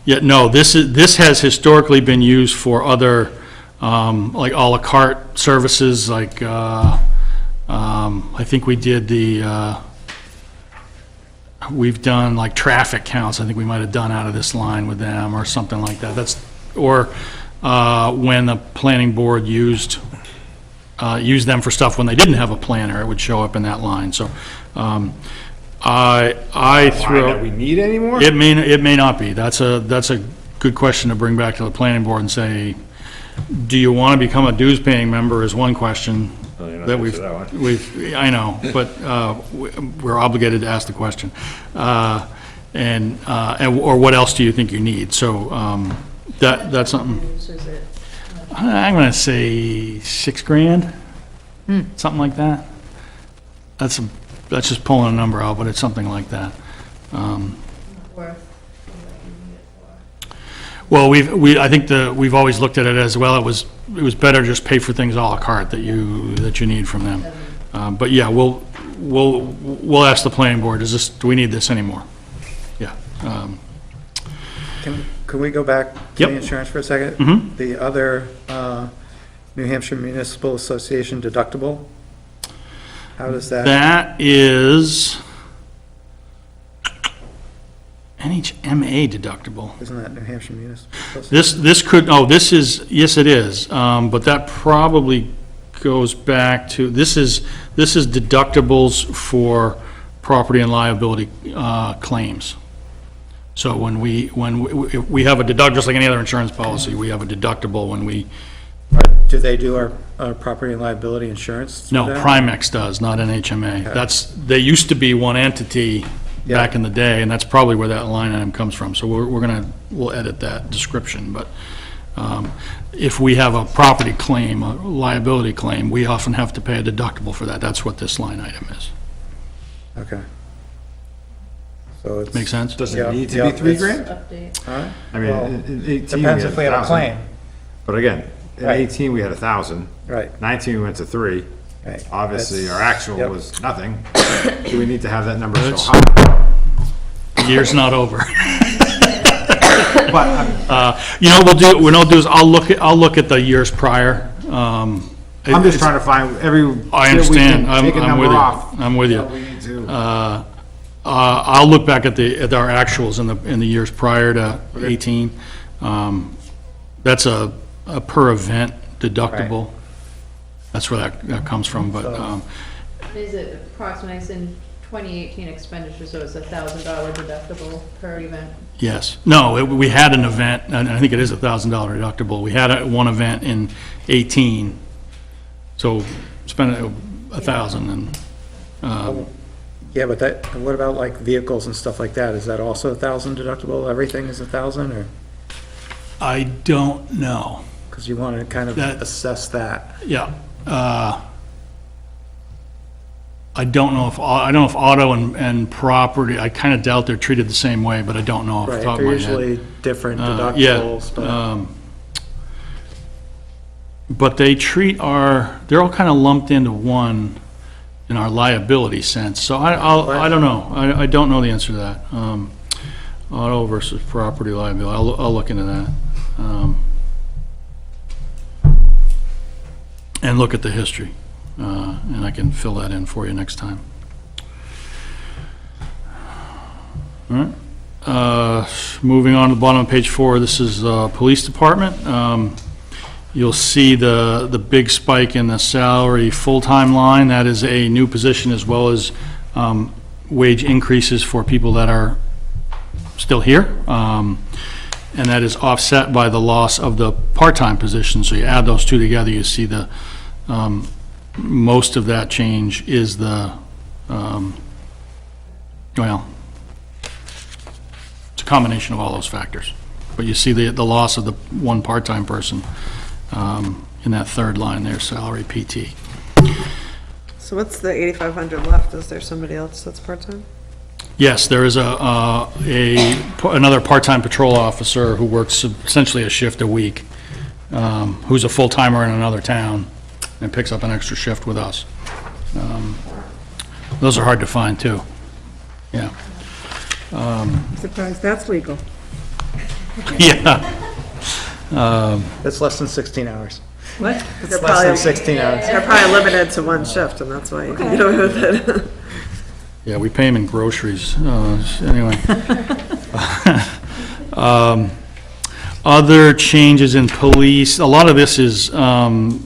F: Yeah, no, this has historically been used for other, like à la carte services, like, I think we did we've done like traffic counts, I think we might have done out of this line with them or something like that. Or when the planning board used them for stuff when they didn't have a planner, it would show up in that line. So I threw.
B: That we need anymore?
F: It may not be. That's a good question to bring back to the planning board and say, do you want to become a dues paying member is one question that I know, but we're obligated to ask the question. Or what else do you think you need? So that's something,
C: Is it,
F: I'm going to say $6,000, something like that. That's just pulling a number out, but it's something like that.
C: worth what you need it for?
F: Well, I think we've always looked at it as, well, it was better to just pay for things à la carte that you need from them. But yeah, we'll ask the planning board, do we need this anymore? Yeah.
D: Can we go back to
F: Yep.
D: the insurance for a second?
F: Mhm.
D: The other New Hampshire Municipal Association deductible, how does that?
F: That is NHMA deductible.
D: Isn't that New Hampshire Municipal Association?
F: This is, yes, it is, but that probably goes back to, this is deductibles for property and liability claims. So when we have a deduct, just like any other insurance policy, we have a deductible when we,
D: Do they do our property and liability insurance? through
F: no,
D: that?
F: Primex does, not NHMA. They used to be one entity back in the day, and that's probably where that line item comes from. So we'll edit that description, but if we have a property claim, a liability claim, we often have to pay a deductible for that. That's what this line item is.
D: Okay. So it's.
F: Make sense?
B: Does
D: Yeah,
B: it need to
D: yeah,
B: be 3
D: it's-
B: grand?
C: Update.
D: Huh?
B: I mean,
D: Well,
B: in 18
D: Depends if we have a
B: 1,000.
D: claim.
B: But again, in
D: Right.
B: 18, we had 1,000.
D: Right,
B: 19, we went to 3.
D: right.
B: Obviously, our
D: That's-
B: actual
D: yep.
B: was nothing. Do we need to have that number so
F: That's-
B: high?
F: The year's not over.
B: But,
F: You know, what we'll do is I'll look at the years prior.
B: I'm just trying to find every.
F: I
B: that we can
F: understand.
B: take a
F: I'm
B: number
F: with you.
B: off
F: I'm with you.
B: that we need to.
F: I'll look back at our actuals in the years prior to 18. That's a per event deductible. That's where that comes from, but,
C: Is it approximately, it's in 2018 expenditure, so it's $1,000 deductible per event?
F: yes. No, we had an event, and I think it is $1,000 deductible. We had one event in 18, so spent 1,000 and,
D: Yeah, but what about like vehicles and stuff like that? Is that also 1,000 deductible? Everything is 1,000 or?
F: I don't know.
D: Because you want to kind of
F: That-
D: assess that.
F: Yeah. I don't know if auto and property, I kind of doubt they're treated the same way, but I don't know off the
D: Right,
F: top of
D: they're
F: my head.
D: usually different
F: Yeah,
D: deductibles, but.
F: but they they're all kind of lumped into one in our liability sense, so I don't know. I don't know the answer to that. Auto versus property liability, I'll look into that. And look at the history, and I can fill that in for you next time. All right. Moving on to the bottom of page 4, this is Police Department. You'll see the big spike in the salary full-time line. That is a new position, as well as wage increases for people that are still here. And that is offset by the loss of the part-time position. So you add those two together, you see the, most of that change is the, well, it's a combination of all those factors. But you see the loss of the one part-time person in that third line there, salary PT.
G: So what's the 8,500 left? Is there somebody else that's part-time?
F: Yes, there is another part-time patrol officer who works essentially a shift a week, who's a full-timer in another town and picks up an extra shift with us. Those are hard to find, too. Yeah.
E: I'm surprised that's legal.
F: Yeah.
D: It's less than 16 hours.
E: What?
D: It's less than 16 hours.
G: They're probably limited to one shift, and that's why you can get away with it.
F: Yeah, we pay them in groceries. Anyway. Other changes in police, a lot of this is the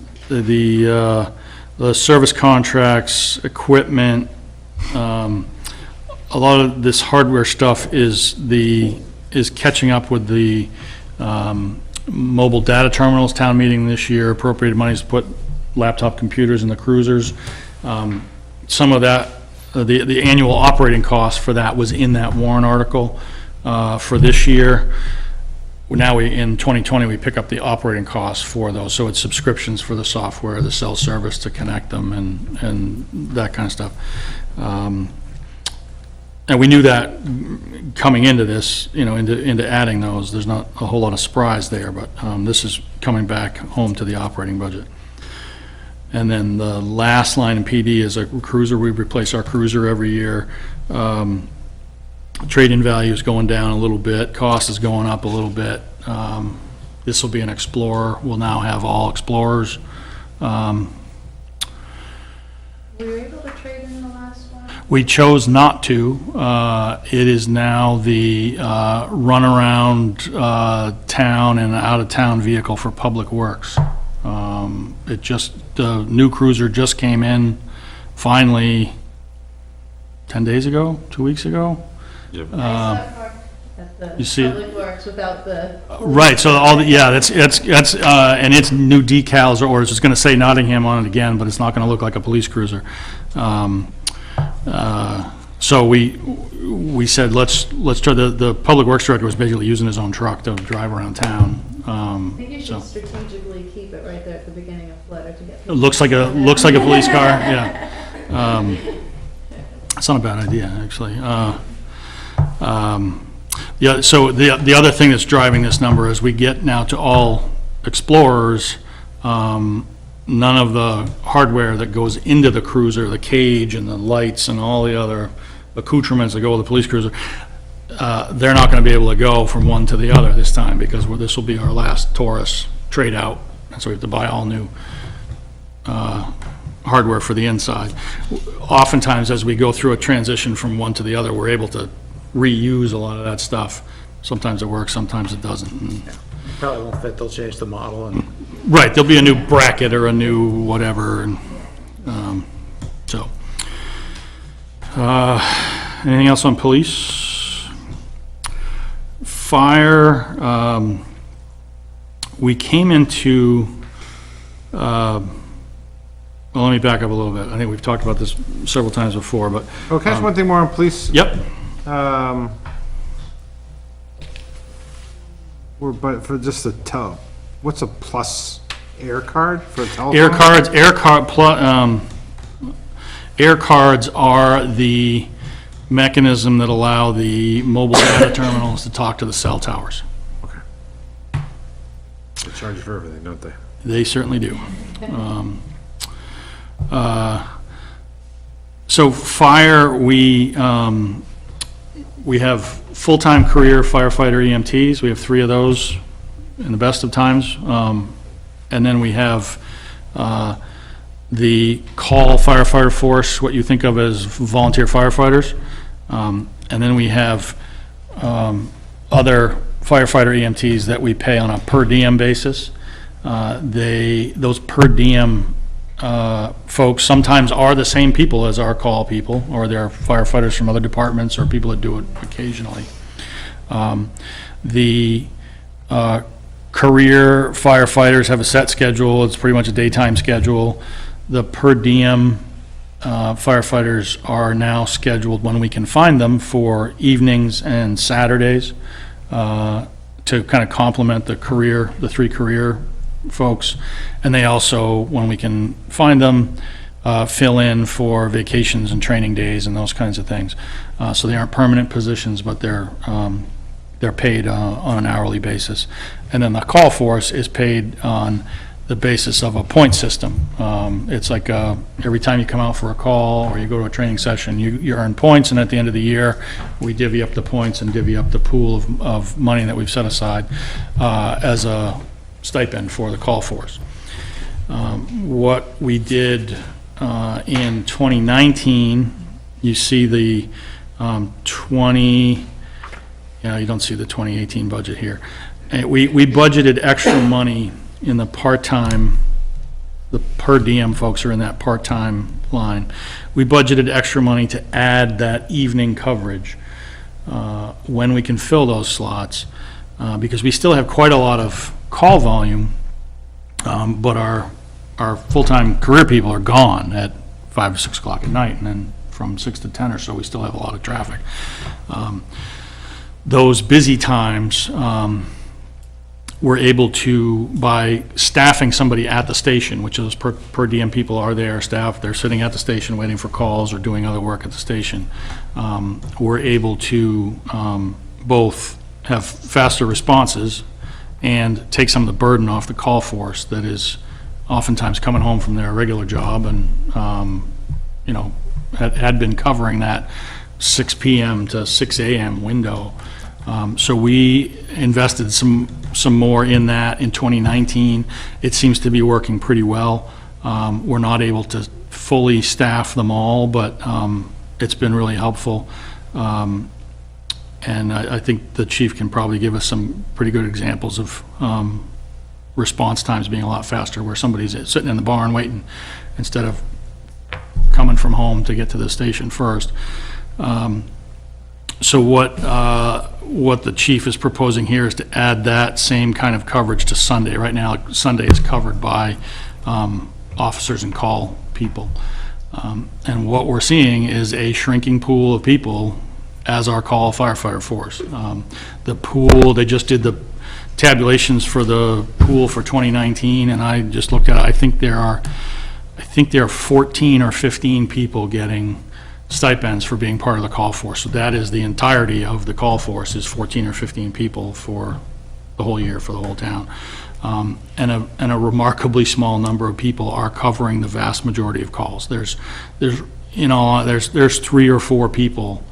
F: service contracts, equipment, a lot of this hardware stuff is catching up with the mobile data terminals. Town meeting this year appropriated monies to put laptop computers in the cruisers. Some of that, the annual operating cost for that was in that warrant article for this year. Now in 2020, we pick up the operating costs for those, so it's subscriptions for the software, the cell service to connect them, and that kind of stuff. And we knew that coming into this, into adding those. There's not a whole lot of surprise there, but this is coming back home to the operating budget. And then the last line in PD is a cruiser. We replace our cruiser every year. Trade-in value is going down a little bit. Cost is going up a little bit. This will be an Explorer. We'll now have all Explorers.
C: Were you able to trade in the last one?
F: We chose not to. It is now the runaround town and out-of-town vehicle for Public Works. The new cruiser just came in finally 10 days ago, 2 weeks ago.
C: I saw it parked at the
F: you see it?
C: Public Works without the.
F: Right, so that's and it's new decals or orders. It's gonna say Nottingham on it again, but it's not gonna look like a police cruiser. So we said, let's try, the Public Works Director was basically using his own truck to drive around town.
C: I think you
F: So
C: should strategically keep it right there at the beginning of Flutter to get.
F: it looks like a police car, yeah. It's not a bad idea, actually. Yeah, so the other thing that's driving this number is we get now to all Explorers, none of the hardware that goes into the cruiser, the cage and the lights and all the other accoutrements that go with the police cruiser, they're not going to be able to go from one to the other this time, because this will be our last Taurus trade out, and so we have to buy all new hardware for the inside. Oftentimes, as we go through a transition from one to the other, we're able to reuse a lot of that stuff. Sometimes it works, sometimes it doesn't. And
D: Probably won't fit, they'll change the model and.
F: right, there'll be a new bracket or a new whatever, and so. Anything else on police? Fire, we came into, well, let me back up a little bit. I think we've talked about this several times before, but.
B: Oh, can I ask one thing more on police?
F: Yep.
B: But for just the tow, what's a plus air card for a telephone?
F: Air cards are the mechanism that allow the mobile data terminals to talk to the cell towers.
B: They charge you for everything, don't they?
F: They certainly do. So fire, we have full-time career firefighter EMTs. We have 3 of those in the best of times. And then we have the call firefighter force, what you think of as volunteer firefighters. And then we have other firefighter EMTs that we pay on a per diem basis. Those per diem folks sometimes are the same people as our call people, or they're firefighters from other departments, or people that do it occasionally. The career firefighters have a set schedule. It's pretty much a daytime schedule. The per diem firefighters are now scheduled, when we can find them, for evenings and Saturdays to kind of complement the 3 career folks. And they also, when we can find them, fill in for vacations and training days and those kinds of things. So they aren't permanent positions, but they're paid on an hourly basis. And then the call force is paid on the basis of a point system. It's like every time you come out for a call or you go to a training session, you earn points, and at the end of the year, we divvy up the points and divvy up the pool of money that we've set aside as a stipend for the call force. What we did in 2019, you see the you don't see the 2018 budget here. And we budgeted extra money in the part-time, the per diem folks are in that part-time line. We budgeted extra money to add that evening coverage when we can fill those slots, because we still have quite a lot of call volume, but our full-time career people are gone at 5 or 6 o'clock at night, and then from 6 to 10 or so, we still have a lot of traffic. Those busy times, we're able to, by staffing somebody at the station, which is per diem people are there, staff, they're sitting at the station waiting for calls or doing other work at the station, we're able to both have faster responses and take some of the burden off the call force that is oftentimes coming home from their regular job and, you know, had been covering that 6 p.m. to 6 a.m. window. So we invested some more in that in 2019. It seems to be working pretty well. We're not able to fully staff them all, but it's been really helpful. And I think the chief can probably give us some pretty good examples of response times being a lot faster, where somebody's sitting in the barn waiting instead of coming from home to get to the station first. So what the chief is proposing here is to add that same kind of coverage to Sunday. Right now, Sunday is covered by officers and call people. And what we're seeing is a shrinking pool of people as our call firefighter force. The pool, they just did the tabulations for the pool for 2019, and I just looked at it. I think there are 14 or 15 people getting stipends for being part of the call force. So that is the entirety of the call force, is 14 or 15 people for the whole year, for the whole town. And a remarkably small number of people are covering the vast majority of calls. There's 3 or 4 people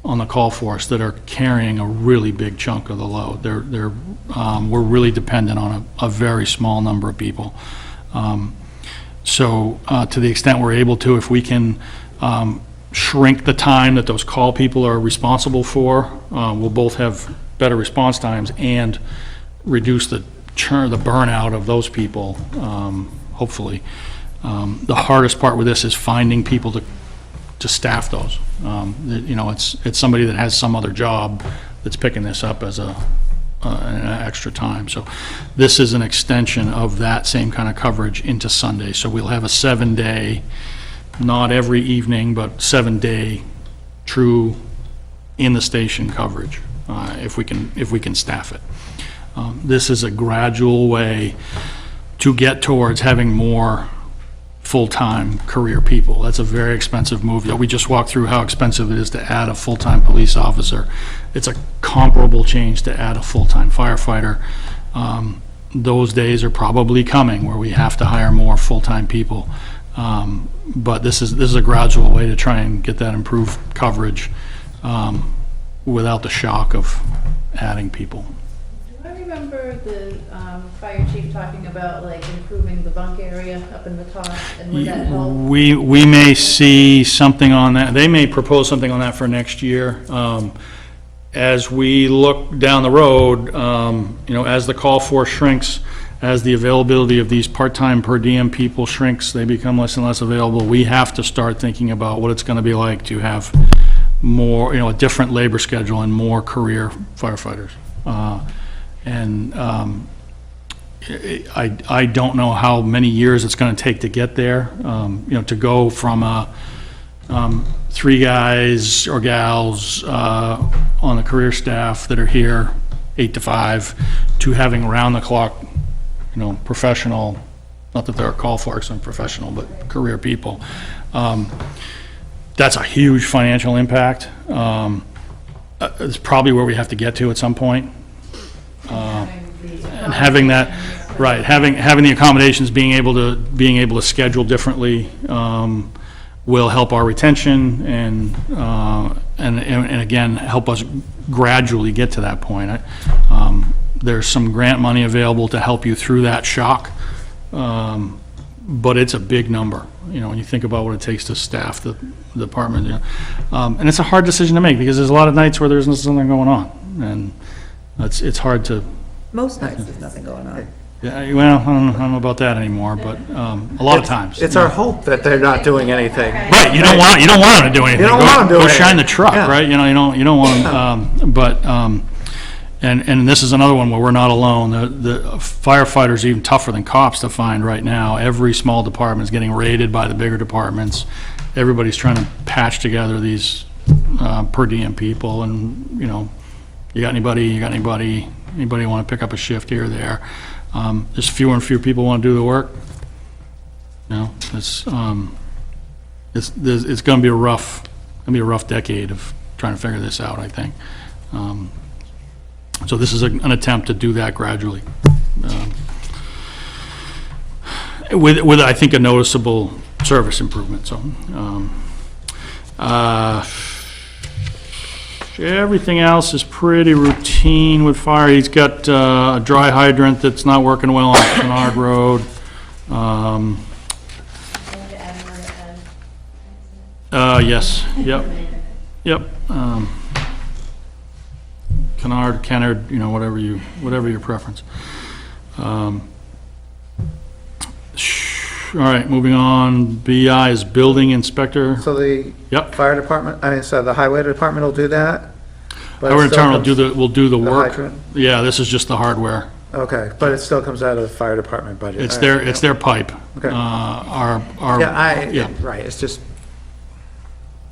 F: on the call force that are carrying a really big chunk of the load. We're really dependent on a very small number of people. So to the extent we're able to, if we can shrink the time that those call people are responsible for, we'll both have better response times and reduce the churn, the burnout of those people, hopefully. The hardest part with this is finding people to staff those. You know, it's somebody that has some other job that's picking this up as an extra time. So this is an extension of that same kind of coverage into Sunday. So we'll have a 7-day, not every evening, but 7-day true in the station coverage, if we can staff it. This is a gradual way to get towards having more full-time career people. That's a very expensive move. We just walked through how expensive it is to add a full-time police officer. It's a comparable change to add a full-time firefighter. Those days are probably coming where we have to hire more full-time people. But this is a gradual way to try and get that improved coverage without the shock of adding people.
C: Do I remember the fire chief talking about like improving the bunk area up in the top, and would that help?
F: We may see something on that. They may propose something on that for next year. As we look down the road, you know, as the call force shrinks, as the availability of these part-time per diem people shrinks, they become less and less available. We have to start thinking about what it's going to be like to have more, you know, a different labor schedule and more career firefighters. I don't know how many years it's going to take to get there. You know, to go from 3 guys or gals on the career staff that are here 8 to 5 to having round-the-clock, you know, professional, not that there are call folks and professional, but career people. That's a huge financial impact. It's probably where we have to get to at some point. And having that, right, having the accommodations, being able to schedule differently will help our retention and again, help us gradually get to that point. There's some grant money available to help you through that shock, but it's a big number, you know, when you think about what it takes to staff the department. You know. And it's a hard decision to make because there's a lot of nights where there's something going on, and it's hard to.
E: Most nights there's nothing going on.
F: Yeah, well, I don't know about that anymore, but a lot of times.
D: It's our hope that they're not doing anything.
F: Right, you don't want them to do anything.
D: You don't want 'em doing
F: Go shine the
D: anything.
F: truck,
D: Yeah.
F: right? You know, you don't want them, but, and this is another one where we're not alone. The firefighters are even tougher than cops to find right now. Every small department is getting raided by the bigger departments. Everybody's trying to patch together these per diem people, and, you know, you got anybody want to pick up a shift here or there? There's fewer and fewer people want to do the work. You know, it's going to be a rough decade of trying to figure this out, I think. So this is an attempt to do that gradually. With I think, a noticeable service improvement, so. Everything else is pretty routine with fire. He's got a dry hydrant that's not working well on Kennard Road. Yes, yep. Kennard, you know, whatever your preference. All right, moving on. BI is building inspector.
D: So the
F: Yep.
D: fire department, so the highway department will do that? But it
F: Our
D: still
F: internal
D: comes-
F: will do the work.
D: hydrant?
F: Yeah, this is just the hardware.
D: Okay, but it still comes out of the fire department budget?
F: It's
D: All
F: their,
D: right,
F: it's their pipe.
D: Okay.
F: Our,
D: Yeah,
F: yeah.
D: right, it's just,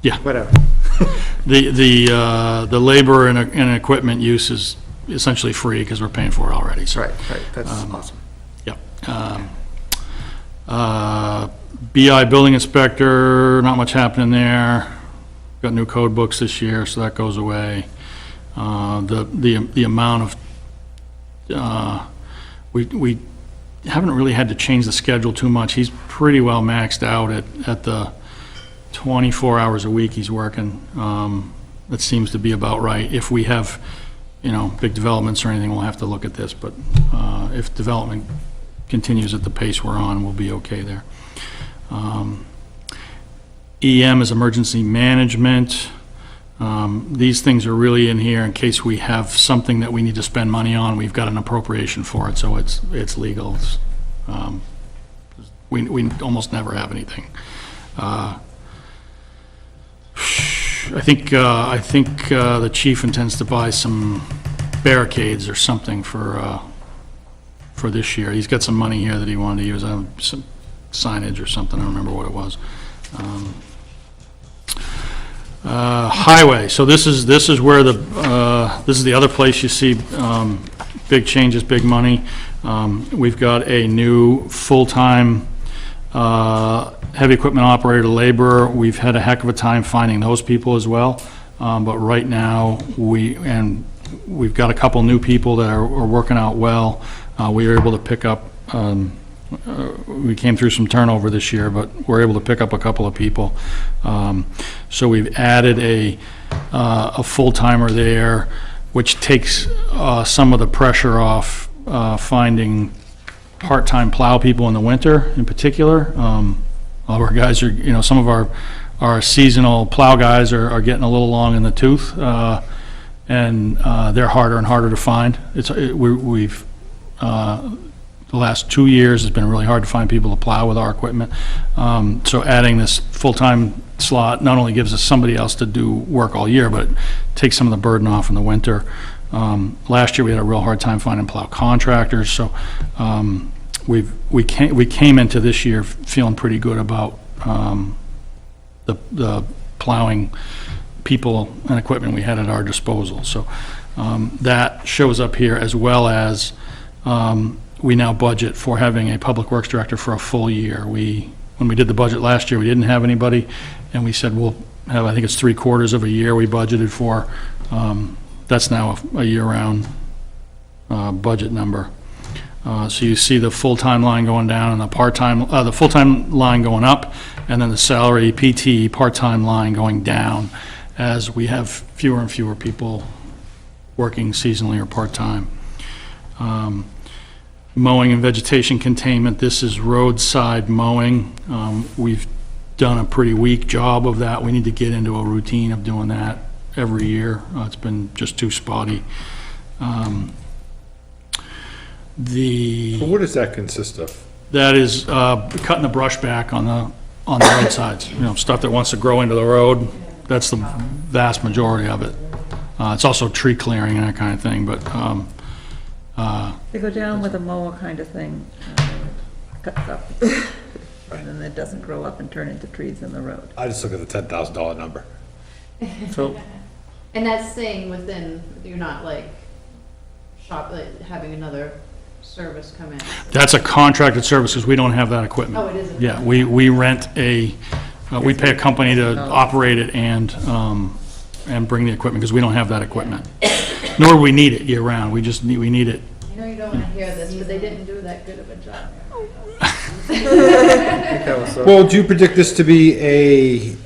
F: Yeah.
D: whatever.
F: The labor and equipment use is essentially free because we're paying for it already, so.
D: Right, that's awesome.
F: Yep. BI building inspector, not much happening there. Got new code books this year, so that goes away. The amount of, we haven't really had to change the schedule too much. He's pretty well maxed out at the 24 hours a week he's working. That seems to be about right. If we have, you know, big developments or anything, we'll have to look at this, but if development continues at the pace we're on, we'll be okay there. EM is emergency management. These things are really in here in case we have something that we need to spend money on. We've got an appropriation for it, so it's legal. We almost never have anything. I think the chief intends to buy some barricades or something for this year. He's got some money here that he wanted to use on some signage or something. I don't remember what it was. Highway. So this is where this is the other place you see big changes, big money. We've got a new full-time heavy equipment operator, laborer. We've had a heck of a time finding those people as well. But right now we've got a couple new people that are working out well. We were able to pick up. We came through some turnover this year, but we're able to pick up a couple of people. So we've added a full-timer there, which takes some of the pressure off finding part-time plow people in the winter in particular. All of our guys are, you know, some of our seasonal plow guys are getting a little long in the tooth, and they're harder and harder to find. We've the last 2 years, it's been really hard to find people to plow with our equipment. So adding this full-time slot not only gives us somebody else to do work all year, but it takes some of the burden off in the winter. Last year, we had a real hard time finding plow contractors, so we came into this year feeling pretty good about the plowing people and equipment we had at our disposal. So that shows up here, as well as we now budget for having a public works director for a full year. When we did the budget last year, we didn't have anybody, and we said we'll have, I think it's 3/4 of a year we budgeted for. That's now a year-round budget number. So you see the full-time line going down and the full-time line going up, and then the salary PT part-time line going down as we have fewer and fewer people working seasonally or part-time. Mowing and vegetation containment, this is roadside mowing. We've done a pretty weak job of that. We need to get into a routine of doing that every year. It's been just too spotty.
B: What does that consist of?
F: That is cutting the brush back on the roadsides, stuff that wants to grow into the road. That's the vast majority of it. It's also tree clearing and that kind of thing, but,
E: They go down with a mower kind of thing, cuts up, and then it doesn't grow up and turn into trees in the road.
B: I just look at the $10,000 number.
F: so,
C: And that's staying within, you're not like having another service come in.
F: that's a contracted service, because we don't have that equipment.
C: Oh, it is.
F: Yeah, we rent we pay a company to operate it and bring the equipment, because we don't have that equipment. Nor do we need it year-round, we need it.
C: I know you don't want to hear this, but they didn't do that good of a job.
B: Well, do you predict this to be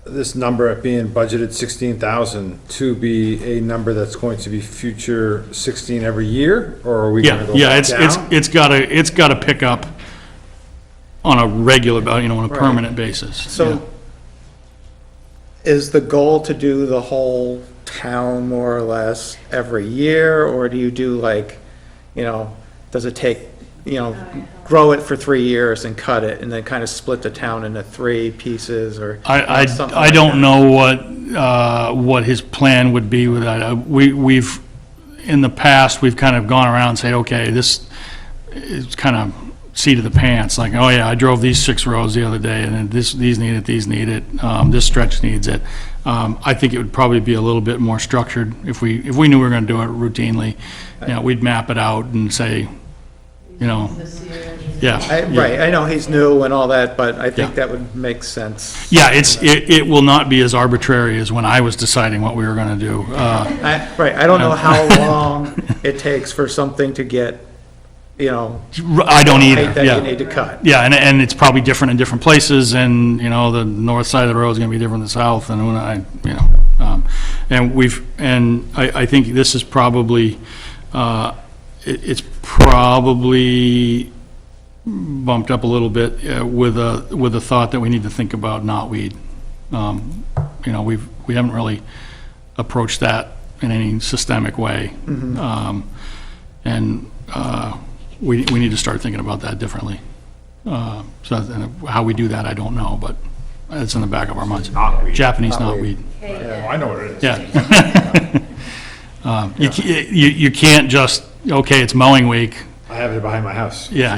B: this number at being budgeted 16,000 to be a number that's going to be future 16 every year? Or are we gonna go
F: Yeah,
B: back down?
F: it's gotta pick up on a regular, on a permanent basis. Yeah.
D: So is the goal to do the whole town more or less every year, or do you do like, does it take, grow it for 3 years and cut it, and then kind of split the town into 3 pieces, or? something
F: I
D: like
F: don't
D: that?
F: know what his plan would be with that. We've, in the past, we've kind of gone around and said, okay, this is kind of seat of the pants, like, oh yeah, I drove these 6 roads the other day, and then these need it, this stretch needs it. I think it would probably be a little bit more structured if we knew we were gonna do it routinely. We'd map it out and say,
C: This year.
F: yeah.
D: Right, I know he's new and all that, but I think
F: Yeah.
D: that would make sense.
F: Yeah, it will not be as arbitrary as when I was deciding what we were gonna do.
D: Right, I don't know how long it takes for something to get,
F: I don't either,
D: that
F: yeah.
D: you need to cut.
F: Yeah, and it's probably different in different places, and, the north side of the road is gonna be different than the south, and I think this is probably, it's probably bumped up a little bit with a thought that we need to think about knotweed. We haven't really approached that in any systemic way. We need to start thinking about that differently. And how we do that, I don't know, but it's in the back of our minds. Japanese knotweed.
B: I know what it is.
F: Yeah. You can't just, okay, it's mowing week.
B: I have it behind my house.
F: Yeah,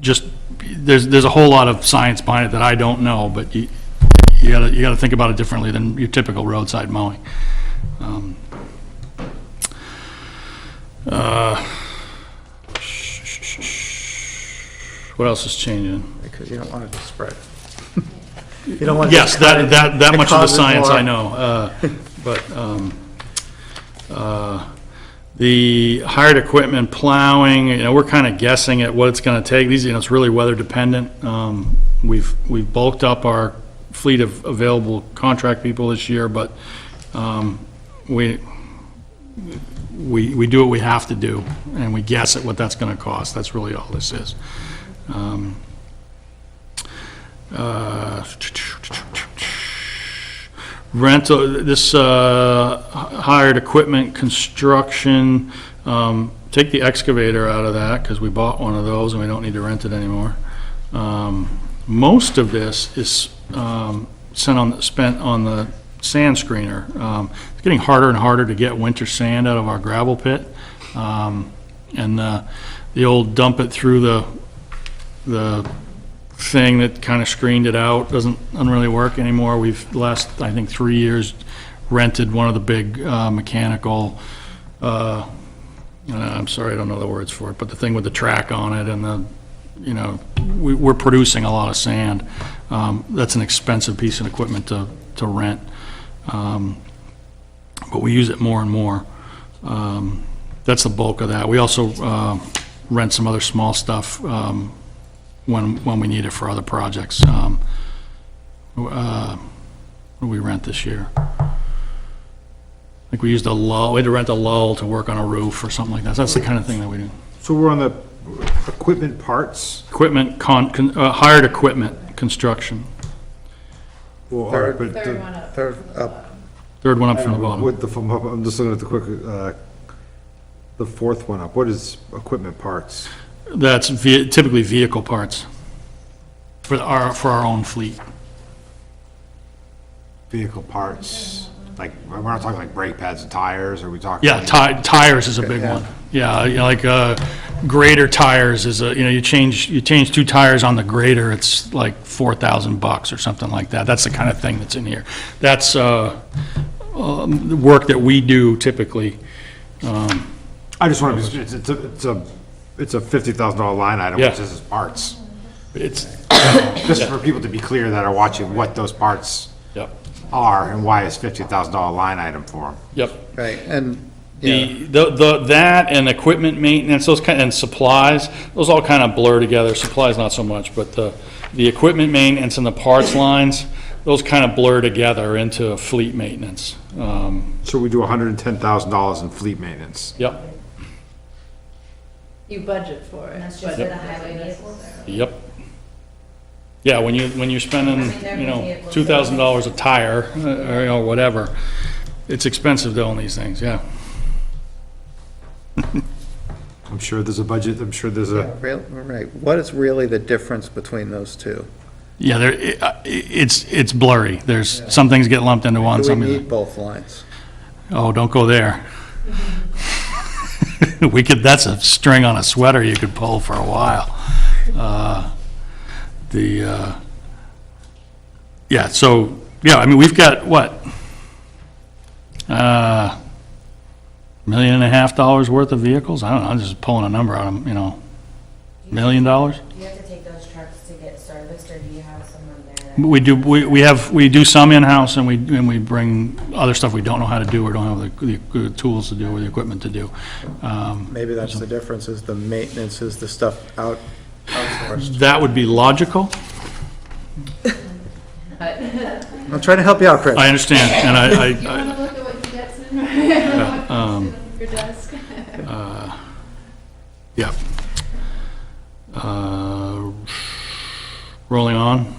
F: just, there's a whole lot of science behind it that I don't know, but you gotta think about it differently than your typical roadside mowing. What else is changing?
D: Because you don't want it to spread. You don't want.
F: Yes,
D: to cut it.
F: that
D: It
F: much of the
D: causes
F: science
D: more-
F: I know. But the hired equipment plowing, we're kind of guessing at what it's going to take. These, it's really weather dependent. We've bulked up our fleet of available contract people this year, but we do what we have to do, and we guess at what that's going to cost. That's really all this is. Rental, this hired equipment construction, take the excavator out of that, because we bought one of those and we don't need to rent it anymore. Most of this is spent on the sand screener. It's getting harder and harder to get winter sand out of our gravel pit. And the old dump it through the thing that kind of screened it out doesn't really work anymore. We've, the last, I think, 3 years, rented one of the big mechanical, I'm sorry, I don't know the words for it, but the thing with the track on it, and we're producing a lot of sand. That's an expensive piece of equipment to rent. But we use it more and more. That's the bulk of that. We also rent some other small stuff when we need it for other projects. What do we rent this year? I think we used a lull, we had to rent a lull to work on a roof or something like that. That's the kind of thing that we do.
B: So we're on the equipment parts?
F: Equipment, hired equipment, construction.
B: Well, all right,
D: Third.
B: but
C: Third one up.
D: Third up.
F: Third one up from the bottom.
B: With I'm just looking at the quick, the fourth one up. What is equipment parts?
F: That's typically vehicle parts for our own fleet.
B: Vehicle parts, like, we're not talking like brake pads and tires, are we talking?
F: Yeah, tires is a big one. Yeah, like, grader tires is you change 2 tires on the grader, it's like $4,000 or something like that. That's the kind of thing that's in here. That's, the work that we do typically.
B: I just want to, it's a $50,000 line item,
F: Yeah.
B: which is parts.
F: It's,
B: Just for people to be clear that are watching what those parts
F: yep,
B: are and why it's $50,000 line item for them.
F: yep.
D: Right, and, yeah,
F: That and equipment maintenance, those kind, and supplies, those all kind of blur together. Supplies not so much, but the equipment maintenance and the parts lines, those kind of blur together into fleet maintenance.
B: So we do $110,000 in fleet maintenance.
F: Yep,
C: You budget for it.
I: And that's just
C: but
I: for the
C: not
I: highway
C: necessarily.
I: vehicles?
F: yep. Yeah, when you're spending, $2,000 a tire, or whatever, it's expensive to own these things, yeah.
B: I'm sure there's a budget, I'm sure there's a,
D: right, what is really the difference between those two?
F: Yeah, it's blurry. There's, some things get lumped into one,
D: Do we
F: some,
D: need both lines?
F: oh, don't go there. That's a string on a sweater you could pull for a while. Yeah, so, yeah, I mean, we've got, what? $1.5 million worth of vehicles? I don't know, I'm just pulling a number out of, $1 million?
I: Do you have to take those trucks to get serviced, or do you have someone there?
F: We do some in-house, and we bring other stuff we don't know how to do or don't have the tools to do or the equipment to do.
D: Maybe that's the difference, is the maintenance is the stuff outsourced.
F: That would be logical.
D: I'm trying to help you out, Chris.
F: I understand, and
C: You wanna look at what you get in your desk?
F: yeah. Rolling on.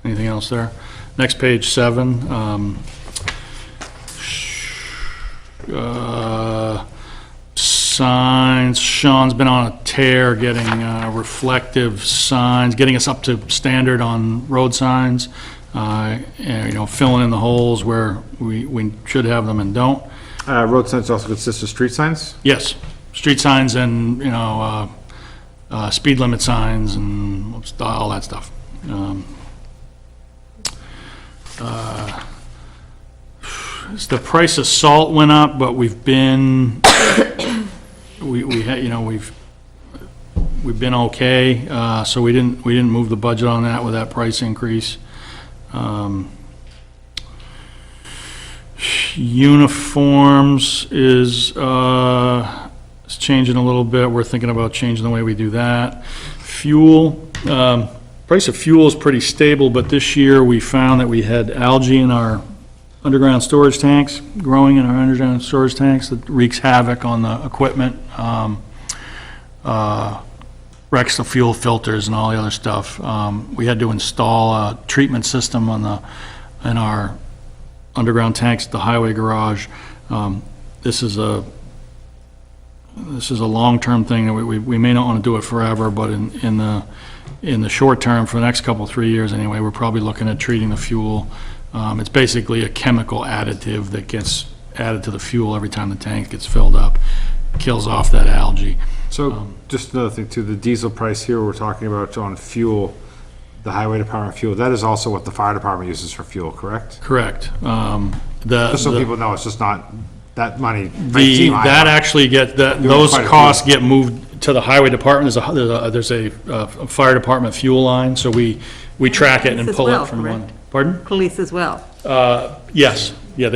F: Anything else there? Next page, 7. Signs. Sean's been on a tear getting reflective signs, getting us up to standard on road signs. And, filling in the holes where we should have them and don't.
B: road signs also consist of street signs?
F: Yes, street signs and, speed limit signs and all that stuff. The price of salt went up, but we've been, we've been okay, so we didn't move the budget on that with that price increase. Uniforms is changing a little bit. We're thinking about changing the way we do that. Fuel, price of fuel is pretty stable, but this year we found that we had algae in our underground storage tanks, growing in our underground storage tanks, that wreaks havoc on the equipment, wrecks the fuel filters and all the other stuff. We had to install a treatment system in our underground tanks at the highway garage. This is a long-term thing that we may not want to do it forever, but in the short term, for the next 3 years anyway, we're probably looking at treating the fuel. It's basically a chemical additive that gets added to the fuel every time the tank gets filled up, kills off that algae.
B: So, just another thing too, the diesel price here we're talking about on fuel, the highway department fuel, that is also what the fire department uses for fuel, correct?
F: Correct.
B: Just so people know, it's just not, that money might seem high,
F: That
B: but
F: actually those
B: quite a few.
F: costs get moved to the highway department. There's a fire department fuel line, so we track it and
E: Police as
F: pull
E: well,
F: it from one.
E: correct?
F: Pardon?
E: Police as well.
F: Yes, yeah,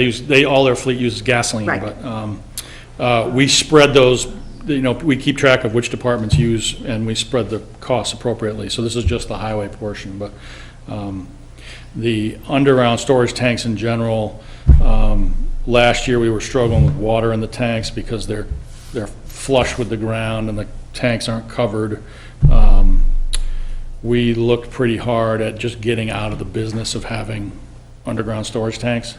F: all their fleet uses gasoline,
E: Right.
F: but we spread those, we keep track of which departments use, and we spread the costs appropriately. So this is just the highway portion, but the underground storage tanks in general, last year we were struggling with water in the tanks because they're flush with the ground and the tanks aren't covered. We looked pretty hard at just getting out of the business of having underground storage tanks.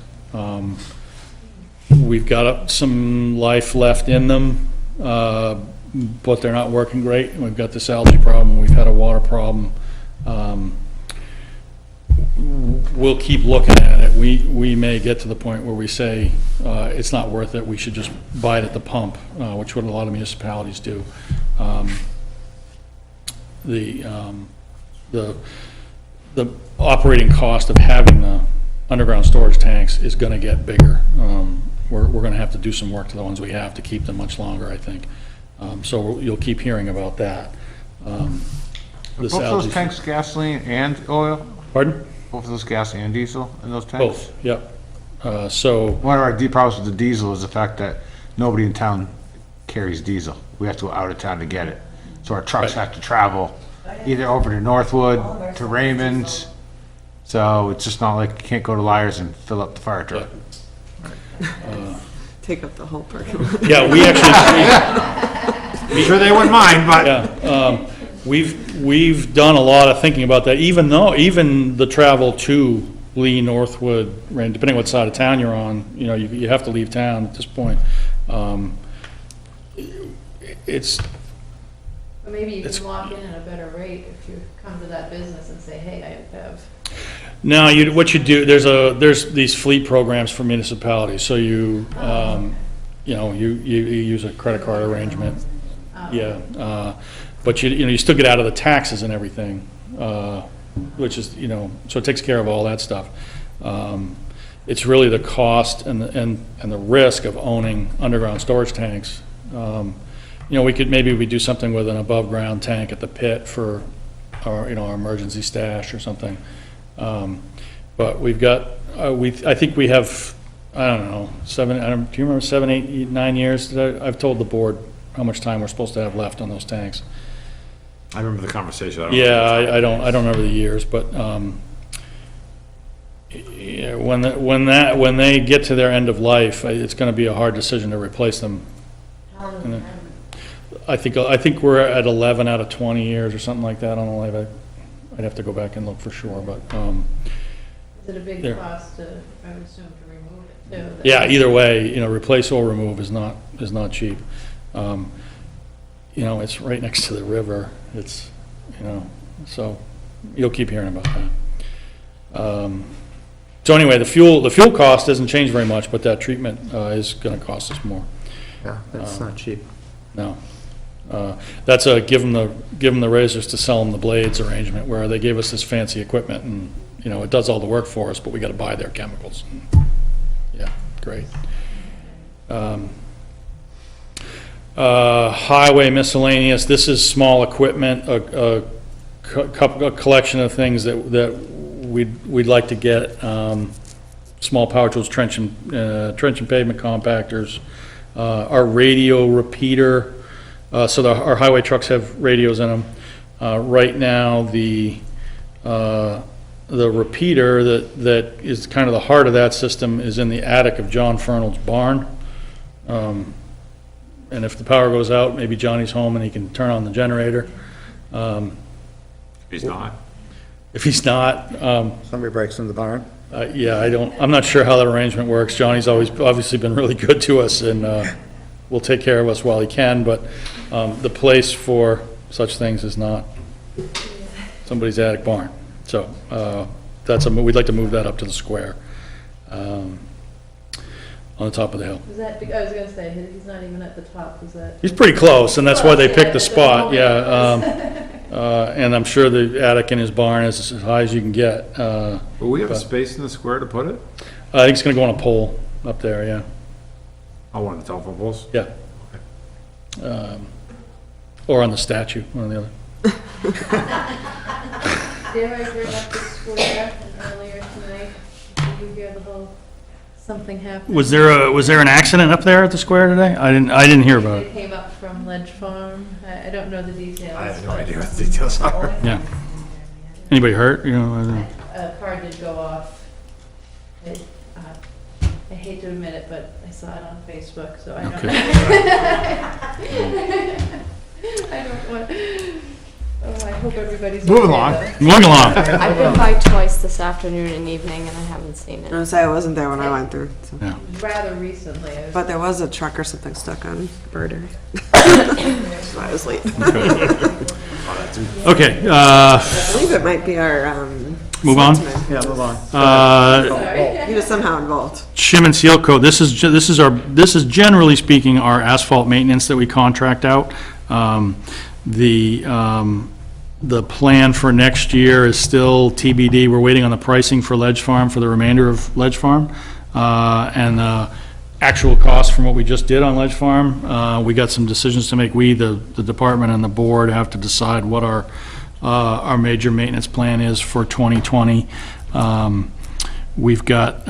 F: we've got some life left in them, but they're not working great. And we've got this algae problem, we've had a water problem. We'll keep looking at it. We may get to the point where we say, it's not worth it, we should just buy it at the pump, which what a lot of municipalities do. The operating cost of having the underground storage tanks is gonna get bigger. We're gonna have to do some work to the ones we have to keep them much longer, I think. So you'll keep hearing about that.
B: Both those tanks gasoline and oil?
F: Pardon?
B: Both of those gas and diesel in those tanks?
F: Both, yep. So,
B: One of our deep problems with the diesel is the fact that nobody in town carries diesel. We have to go out of town to get it. So our trucks
F: Right.
B: have to travel either over to Northwood, to Raymond. So it's just not like you can't go to Liars and fill up the fire truck.
G: Take up the whole parking lot.
F: yeah, we actually,
B: I'm sure they wouldn't mind, but.
F: yeah, we've done a lot of thinking about that, even the travel to Lee, Northwood, depending what side of town you're on, you have to leave town at this point. It's,
C: But maybe you
F: It's-
C: can lock in at a better rate if you come to that business and say, hey, I have.
F: no, what you do, there's these fleet programs for municipalities, so you use a credit card arrangement. Yeah, but you still get out of the taxes and everything, which is, so it takes care of all that stuff. It's really the cost and the risk of owning underground storage tanks. Maybe we do something with an above-ground tank at the pit for our emergency stash or something. But we've got, I think we have, I don't know, do you remember 7, 8, 9 years? I've told the board how much time we're supposed to have left on those tanks.
B: I remember the conversation.
F: Yeah, I don't remember the years, but, yeah, when they get to their end of life, it's gonna be a hard decision to replace them. I think we're at 11 out of 20 years or something like that on the life. I'd have to go back and look for sure, but,
C: Is it a big
F: There.
C: cost to, I would assume, to remove it too?
F: yeah, either way, replace or remove is not cheap. It's right next to the river, it's, so you'll keep hearing about that. So anyway, the fuel cost doesn't change very much, but that treatment, is gonna cost us more.
D: Yeah, that's not cheap.
F: No. That's a give them the razors to sell them the blades arrangement, where they gave us this fancy equipment and, it does all the work for us, but we gotta buy their chemicals. Yeah, great. Highway miscellaneous, this is small equipment, a collection of things that we'd like to get. Small power tools, trench and pavement compactors, our radio repeater, so our highway trucks have radios in them. Right now, the repeater that is kind of the heart of that system is in the attic of John Fernald's barn. And if the power goes out, maybe Johnny's home and he can turn on the generator.
B: He's not.
F: If he's not,
D: Somebody breaks in the barn.
F: yeah, I'm not sure how that arrangement works. Johnny's obviously been really good to us and will take care of us while he can, but the place for such things is not somebody's attic barn. So we'd like to move that up to the square, on the top of the hill.
C: Is that, I was gonna say, he's not even at the top, is that?
F: He's pretty close, and that's why they picked the spot,
C: Yeah.
F: yeah. And I'm sure the attic in his barn is as high as you can get.
B: Will we have
F: But-
B: space in the square to put it?
F: I think it's gonna go on a pole up there, yeah,
B: Oh, one of the telephone poles?
F: yeah. Or on the statue, one or the other.
C: Dare I bring up the square and earlier tonight, did you hear the whole, something happened?
F: Was there an accident up there at the square today? I didn't hear about
C: They
F: it.
C: came up from Ledge Farm, I don't know the details.
B: I have no
C: but-
B: idea what the details are.
F: Yeah. Anybody hurt, I don't know.
C: A car did go off. I hate to admit it, but I saw it on Facebook, so I don't.
F: Okay.
C: I don't want, oh, I hope everybody's
B: Moving
C: okay,
B: along.
C: though.
F: Moving along.
J: I've been by twice this afternoon and evening and I haven't seen
G: I
J: it.
G: was say I wasn't there when I went through, so.
F: Yeah.
C: Rather recently, I was.
G: But there was a truck or something stuck on Bird area. So I was late.
F: Okay,
G: I believe it might be our,
F: move on.
G: selectman.
D: Yeah, move on.
C: Sorry.
G: He was somehow involved.
F: Shim and Seal Coat, this is generally speaking our asphalt maintenance that we contract out. The plan for next year is still TBD. We're waiting on the pricing for Ledge Farm for the remainder of Ledge Farm. And the actual cost from what we just did on Ledge Farm, we got some decisions to make. We, the department and the board, have to decide what our major maintenance plan is for 2020. We've got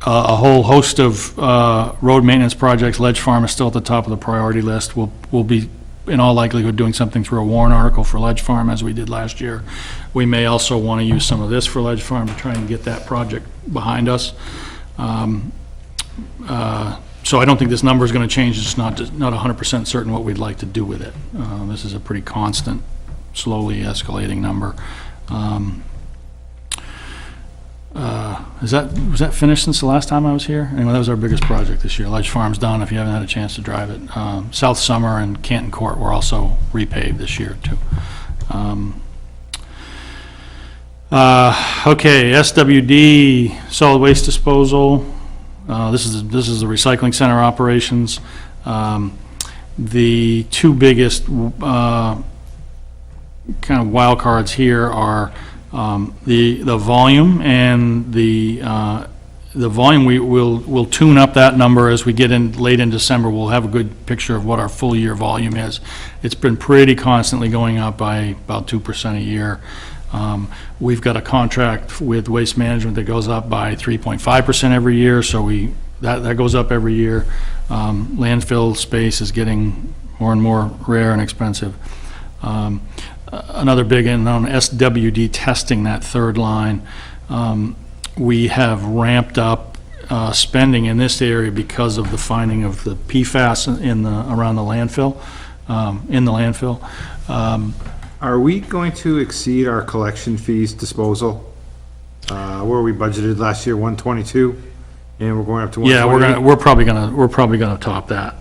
F: a whole host of road maintenance projects. Ledge Farm is still at the top of the priority list. We'll be, in all likelihood, doing something through a warrant article for Ledge Farm, as we did last year. We may also want to use some of this for Ledge Farm to try and get that project behind us. So I don't think this number is going to change. It's not 100% certain what we'd like to do with it. This is a pretty constant, slowly escalating number. Was that finished since the last time I was here? Anyway, that was our biggest project this year. Ledge Farm's done, if you haven't had a chance to drive it. South Summer and Canton Court were also repaved this year, too. Okay, SWD, solid waste disposal. This is the recycling center operations. The two biggest kind of wild cards here are the volume, and the volume, we'll tune up that number as we get in late in December. We'll have a good picture of what our full year volume is. It's been pretty constantly going up by about 2% a year. We've got a contract with Waste Management that goes up by 3.5% every year, so that goes up every year. Landfill space is getting more and more rare and expensive. Another big unknown, SWD testing, that third line. We have ramped up spending in this area because of the finding of the PFAS around the landfill, in the landfill.
B: Are we going to exceed our collection fees disposal? Where we budgeted last year, 122, and we're going up to 128?
F: Yeah, we're probably gonna top that.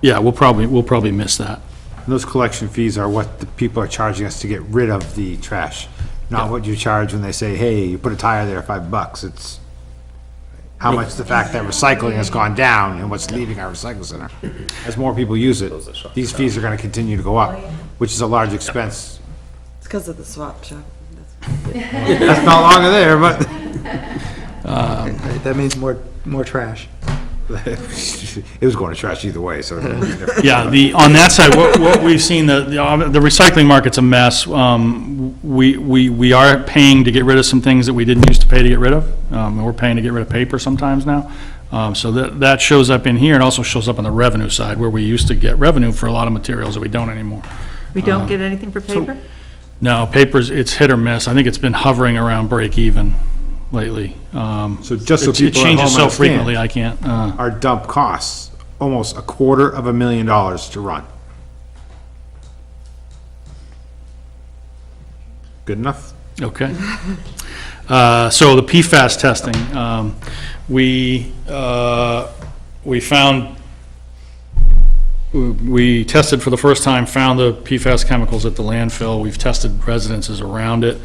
F: Yeah, we'll probably miss that.
B: And those collection fees are what the people are charging us to get rid of the trash, not what you charge when they say, hey, you put a tire there, $5. It's how much the fact that recycling has gone down and what's leaving our recycle center. As more people use it, these fees are gonna continue to go up, which is a large expense.
G: It's because of the swap shop.
B: That's not longer there, but
D: That means more trash.
B: it was going to trash either way, so. it doesn't make a difference.
F: Yeah, on that side, what we've seen, the recycling market's a mess. We are paying to get rid of some things that we didn't used to pay to get rid of. And we're paying to get rid of paper sometimes now. So that shows up in here. It also shows up on the revenue side, where we used to get revenue for a lot of materials that we don't anymore.
E: We don't get anything for paper?
F: No, it's hit or miss. I think it's been hovering around break even lately.
B: So just so
F: It
B: people at
F: changes
B: home
F: so frequently,
B: understand,
F: I can't,
B: our dump costs almost $250,000 to run. Good enough?
F: okay. So the PFAS testing, we tested for the first time, found the PFAS chemicals at the landfill. We've tested residences around it.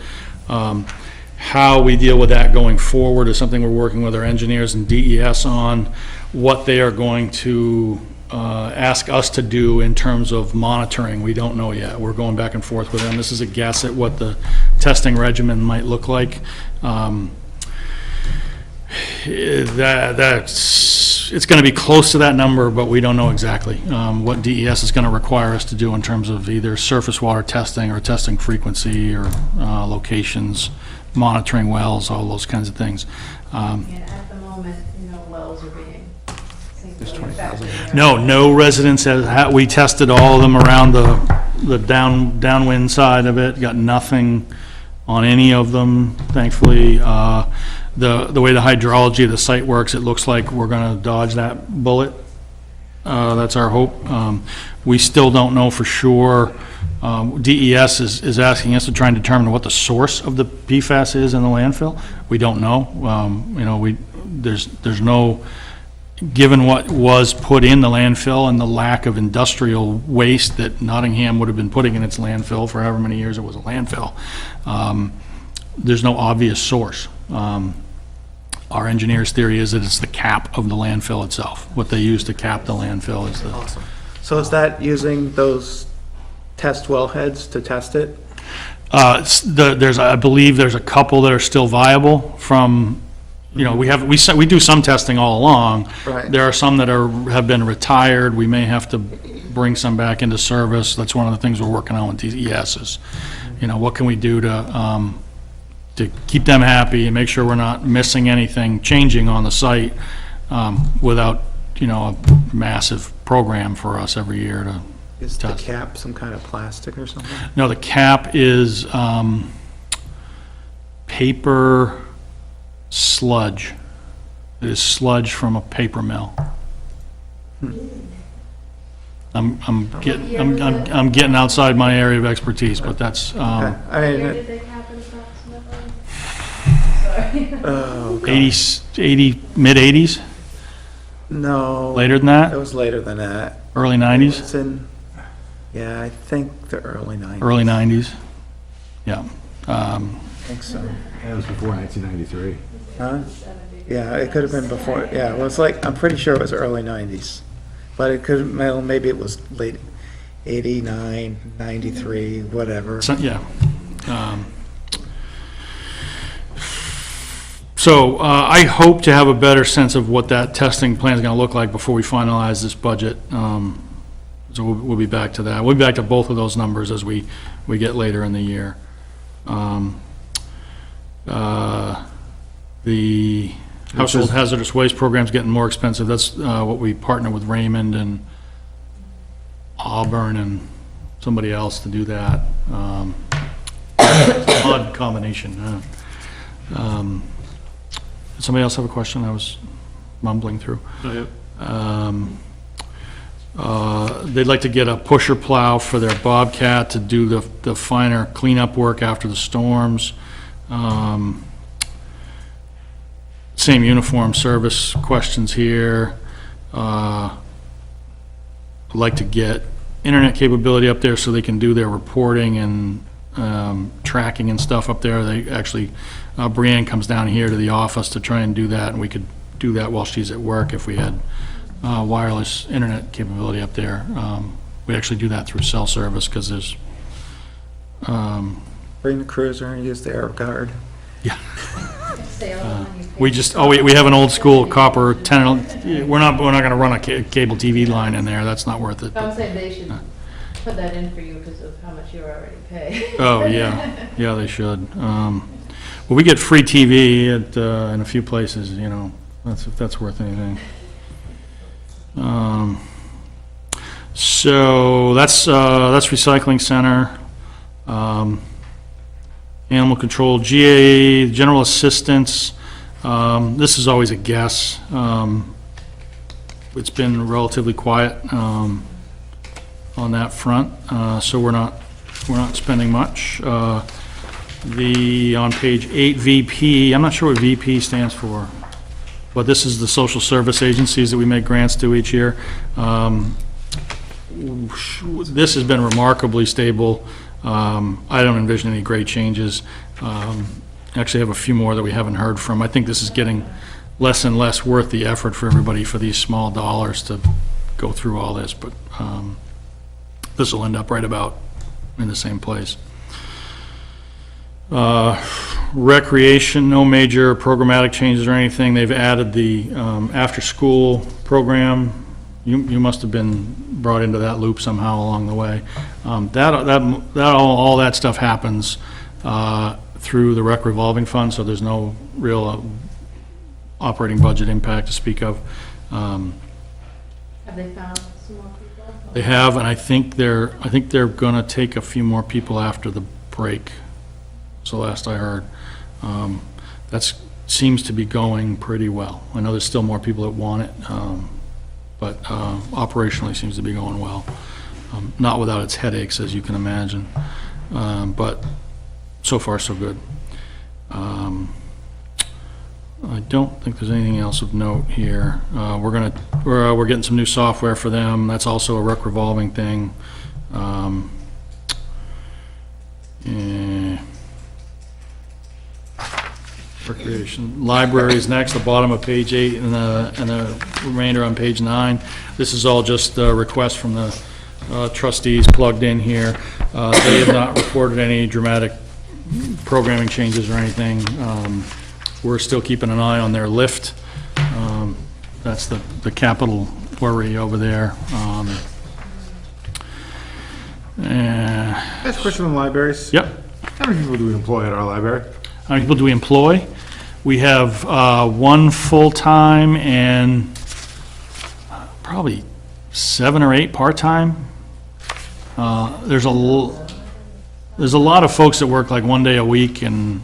F: How we deal with that going forward is something we're working with our engineers and DES on, what they are going to ask us to do in terms of monitoring. We don't know yet. We're going back and forth with them. This is a guess at what the testing regimen might look like. It's going to be close to that number, but we don't know exactly what DES is going to require us to do in terms of either surface water testing or testing frequency or locations, monitoring wells, all those kinds of things.
C: And at the moment, no wells are being single.
F: No residents we tested all of them around the downwind side of it, got nothing on any of them, thankfully. The way the hydrology of the site works, it looks like we're gonna dodge that bullet. That's our hope. We still don't know for sure. DES is asking us to try and determine what the source of the PFAS is in the landfill. We don't know. You know, there's no, given what was put in the landfill and the lack of industrial waste that Nottingham would have been putting in its landfill for however many years it was a landfill, there's no obvious source. Our engineer's theory is that it's the cap of the landfill itself. What they use to cap the landfill is the...
D: Awesome. So is that using those test wellheads to test it?
F: I believe there's a couple that are still viable from, you know, we do some testing all along.
D: Right.
F: There are some that have been retired. We may have to bring some back into service. That's one of the things we're working on with DES is, you know, what can we do to keep them happy and make sure we're not missing anything changing on the site without, you know, a massive program for us every year to
D: Is the
F: test.
D: cap some kind of plastic or something?
F: No, the cap is paper sludge. It is sludge from a paper mill. I'm getting outside my area of expertise, but that's
D: Okay. I
C: What year
D: mean,
C: did they happen approximately? Sorry.
D: oh, God.
F: 80, mid-80s,
D: No.
F: later than
D: It
F: that,
D: was later than that.
F: early 90s,
D: It's in, yeah, I think the early 90s.
F: early 90s. Yeah.
D: I think so.
B: That was before 1993.
D: Huh? Yeah, it could have been before, yeah, it was like, I'm pretty sure it was early 90s. But it could, well, maybe it was late 89, 93, whatever.
F: So, yeah. So I hope to have a better sense of what that testing plan is going to look like before we finalize this budget. So we'll be back to that. We'll be back to both of those numbers as we get later in the year. The household hazardous waste program's getting more expensive. That's what we partner with Raymond and Auburn and somebody else to do that. Odd combination. Does somebody else have a question? I was mumbling through. They'd like to get a pusher plow for their Bobcat to do the finer cleanup work after the storms. Same uniform service questions here. I'd like to get internet capability up there so they can do their reporting and tracking and stuff up there. They actually, Brianne comes down here to the office to try and do that, and we could do that while she's at work if we had wireless internet capability up there. We actually do that through cell service because there's...
D: Bring the cruiser and use the air guard.
F: We just, we have an old school copper 10, we're not gonna run a cable TV line in there, that's not worth it.
C: I'm saying they should put that in for you because of how much you already pay.
F: Oh, yeah, they should. Well, we get free TV in a few places, you know, if that's worth anything. So that's recycling center. Animal control, GA, general assistance, this is always a guess. It's been relatively quiet on that front, so we're not spending much. On page 8, VP, I'm not sure what VP stands for, but this is the social service agencies that we make grants to each year. This has been remarkably stable. I don't envision any great changes. Actually have a few more that we haven't heard from. I think this is getting less and less worth the effort for everybody for these small dollars to go through all this, but this will end up right about in the same place. Recreation, no major programmatic changes or anything. They've added the after-school program. You must have been brought into that loop somehow along the way. All that stuff happens through the rec revolving fund, so there's no real operating budget impact to speak of.
C: Have they found some more people?
F: They have, and I think they're gonna take a few more people after the break. So last I heard, that seems to be going pretty well. I know there's still more people that want it, but operationally seems to be going well. Not without its headaches, as you can imagine. But so far, so good. I don't think there's anything else of note here. We're getting some new software for them. That's also a rec revolving thing. Recreation, libraries next, the bottom of page 8 and the remainder on page 9. This is all just a request from the trustees plugged in here. They have not reported any dramatic programming changes or anything. We're still keeping an eye on their lift. That's the capital worry over there.
B: That's a question on libraries.
F: Yep.
B: How many people do we employ at our library?
F: How many people do we employ? We have one full-time and probably 7 or 8 part-time. There's a lot of folks that work like one day a week, and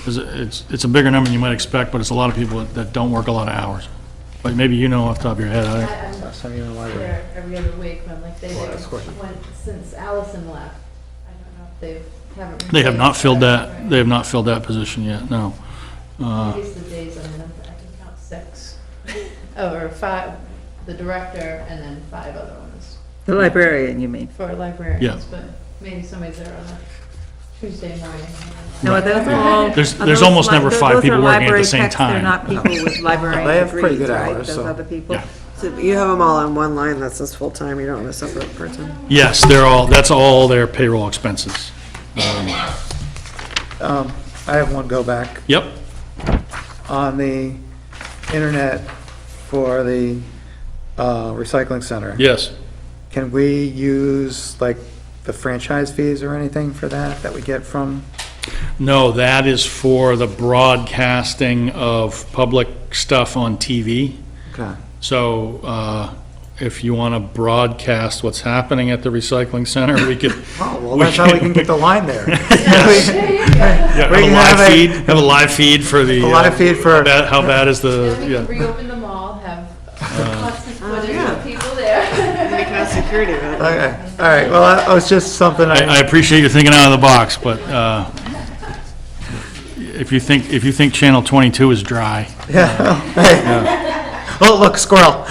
F: it's a bigger number than you might expect, but it's a lot of people that don't work a lot of hours. But maybe you know off the top of your head.
C: I'm there every other week, when like since Allison left. I don't know if
F: They have not filled that, they have not filled that position yet, no.
C: Maybe the days, I can count 6, or 5, the director, and then 5 other ones
E: The librarian, you mean?
C: for librarians.
F: Yeah.
C: But maybe somebody's there on a Tuesday morning.
E: No, that's all.
F: There's almost never 5 people working at the same
E: They're
F: time.
E: not people with librarian
D: They have pretty
E: degrees,
D: good
E: right?
D: hours,
E: Those
D: so-
E: other people?
F: Yeah.
G: So you have them all on one line that says full-time, you don't have a separate person?
F: Yes, that's all their payroll expenses.
D: I have one go back.
F: Yep,
D: On the internet for the recycling center.
F: yes.
D: Can we use like the franchise fees or anything for that we get from?
F: No, that is for the broadcasting of public stuff on TV.
D: Okay.
F: So, if you want to broadcast what's happening at the recycling center, we could.
D: Oh, well, that's how we can get the line there.
F: Yeah,
D: We can
F: have a live feed for the.
D: A live feed for-
F: How bad is
C: Then we
F: the,
C: can reopen the mall, have constant footage
G: yeah.
C: of people there.
G: We can have security then.
D: Okay, all right, well, that was just something
F: I appreciate you thinking out of the box, but, if you think Channel 22 is dry.
D: Oh, look, squirrel.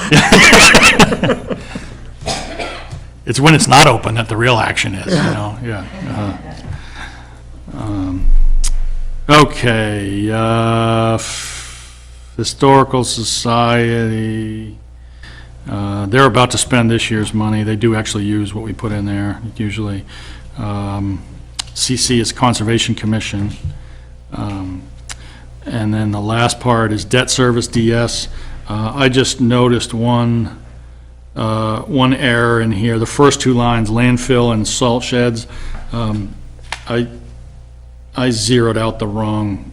F: It's when it's not open that the real action is, yeah. Okay, Historical Society, they're about to spend this year's money. They do actually use what we put in there, usually. CC is Conservation Commission. And then the last part is Debt Service DS. I just noticed one error in here. The first 2 lines, landfill and salt sheds. I zeroed out the wrong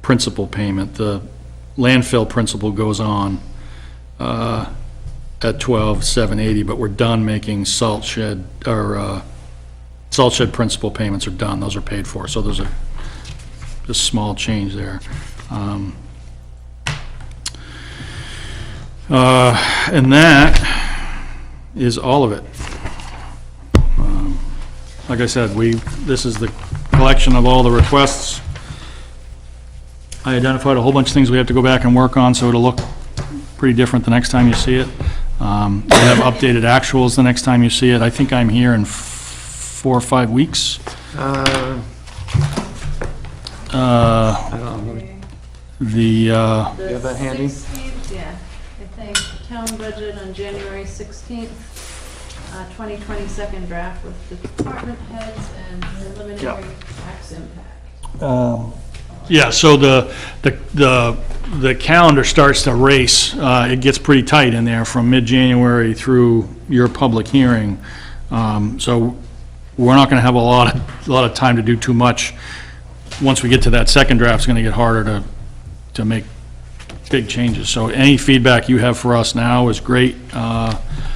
F: principal payment. The landfill principal goes on at 12,780, but we're done making salt shed principal payments are done. Those are paid for. So there's a small change there. And that is all of it. Like I said, this is the collection of all the requests. I identified a whole bunch of things we have to go back and work on, so it'll look pretty different the next time you see it. We have updated actuals the next time you see it. I think I'm here in 4 or 5 weeks.
D: I don't know.
F: The,
D: have that handy?
C: 16th, yeah, I think, town budget on January 16th, 2020 second draft with the department heads and preliminary tax impact.
F: yeah, so the calendar starts to race. It gets pretty tight in there from mid-January through your public hearing. So we're not gonna have a lot of time to do too much. Once we get to that second draft, it's gonna get harder to make big changes. So any feedback you have for us now is great.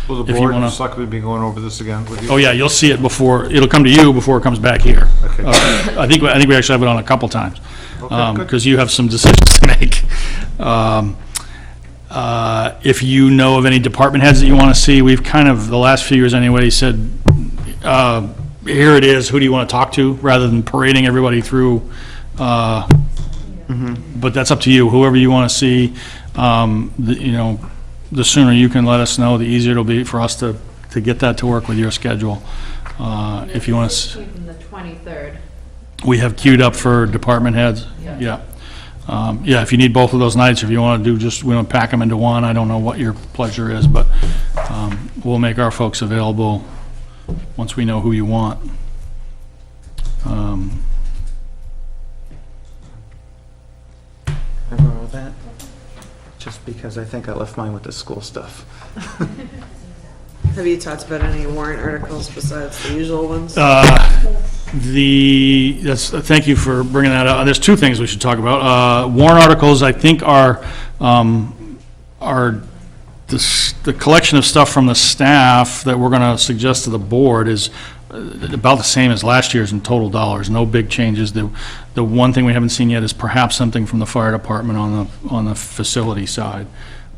B: Will the
F: If you
B: board and
F: wanna-
B: selectmen be going over this again with you?
F: Oh, yeah, you'll see it before, it'll come to you before it comes back here.
B: Okay.
F: I think we actually have it on a couple times.
B: Okay, good.
F: Because you have some decisions to make. If you know of any department heads that you want to see, we've kind of, the last few years anyway, said, here it is, who do you want to talk to, rather than parading everybody through. But that's up to you, whoever you want to see. You know, the sooner you can let us know, the easier it'll be for us to get that to work with your schedule. If you want to,
C: Even the 23rd.
F: we have queued up for department heads, yeah. Yeah, if you need both of those nights, if you want to do just, we don't pack them into one, I don't know what your pleasure is, but we'll make our folks available once we know who you want.
D: I borrow that, just because I think I left mine with the school stuff.
G: Have you talked about any warrant articles besides the usual ones?
F: Thank you for bringing that up. There's two things we should talk about. Warrant articles, I think, are the collection of stuff from the staff that we're going to suggest to the board is about the same as last year's in total dollars, no big changes. The one thing we haven't seen yet is perhaps something from the fire department on the facility side.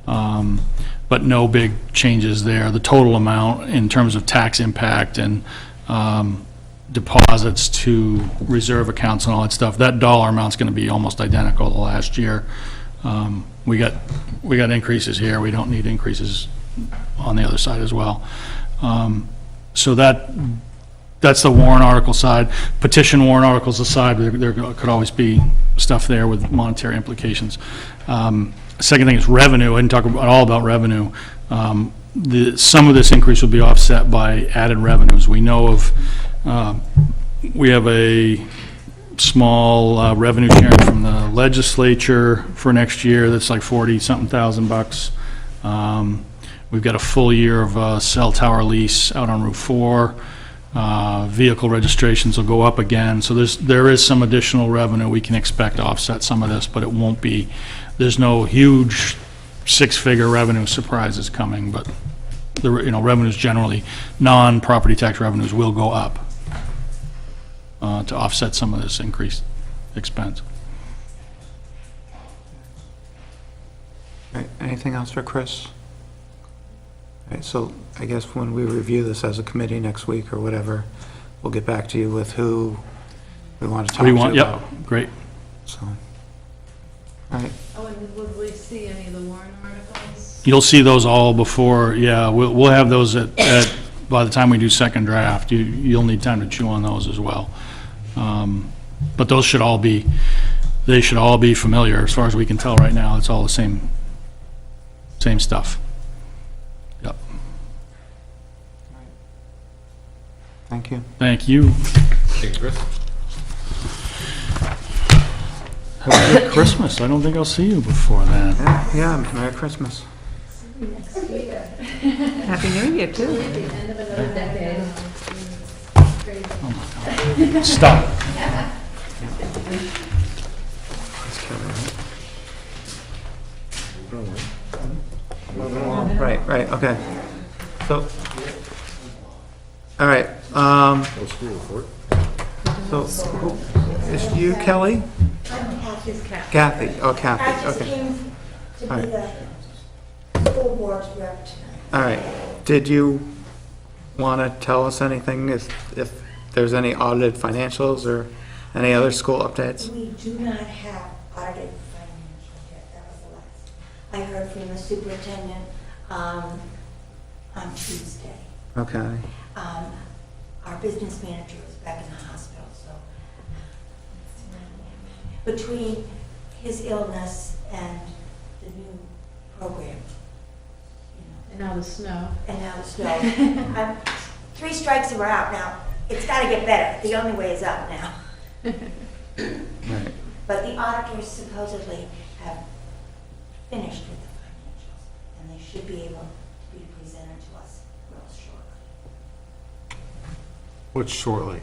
F: But no big changes there. The total amount in terms of tax impact and deposits to reserve accounts and all that stuff, that dollar amount's going to be almost identical to last year. We got increases here. We don't need increases on the other side as well. So that's the warrant article side. Petition warrant articles aside, there could always be stuff there with monetary implications. Second thing is revenue. I didn't talk at all about revenue. Some of this increase will be offset by added revenues. We know of, we have a small revenue sharing from the legislature for next year that's like 40-something thousand bucks. We've got a full year of a cell tower lease out on Route 4. Vehicle registrations will go up again, so there is some additional revenue we can expect to offset some of this, but it won't be, there's no huge six-figure revenue surprises coming, but the revenues generally, non-property tax revenues will go up to offset some of this increased expense.
D: Right, anything else for Chris? Right, so I guess when we review this as a committee next week or whatever, we'll get back to you with who we want to talk
F: What do
D: to
F: you want?
D: about.
F: Yep, great.
D: So, all right,
C: Oh, and would we see any of the warrant articles?
F: You'll see those all before, yeah, we'll have those by the time we do second draft. You'll need time to chew on those as well. But those should all be, they should all be familiar as far as we can tell right now. It's all the same stuff. Yep.
D: thank you.
F: Thank you.
H: Thanks, Chris.
F: Have a good Christmas. I don't think I'll see you before then.
D: Yeah, Merry Christmas.
E: Happy New Year, too.
C: End of another decade.
F: Stop.
D: Right, okay. So, all right, so, is you Kelly?
I: I'm Kathy's cat.
D: Kathy, oh Kathy,
I: I just
D: okay.
I: came to
D: All
I: be the school board's rep tonight.
D: All right, did you want to tell us anything, if there's any audited financials or any other school updates?
I: We do not have audited financials yet, that was the last. I heard from the superintendent on Tuesday.
D: Okay,
I: Our business manager is back in the hospital, so between his illness and the new program,
C: And now the snow.
I: and now the snow. 3 strikes and we're out now. It's got to get better. The only way is up now.
D: right,
I: But the auditors supposedly have finished with the financials, and they should be able to be presented to us real shortly.
B: What's shortly?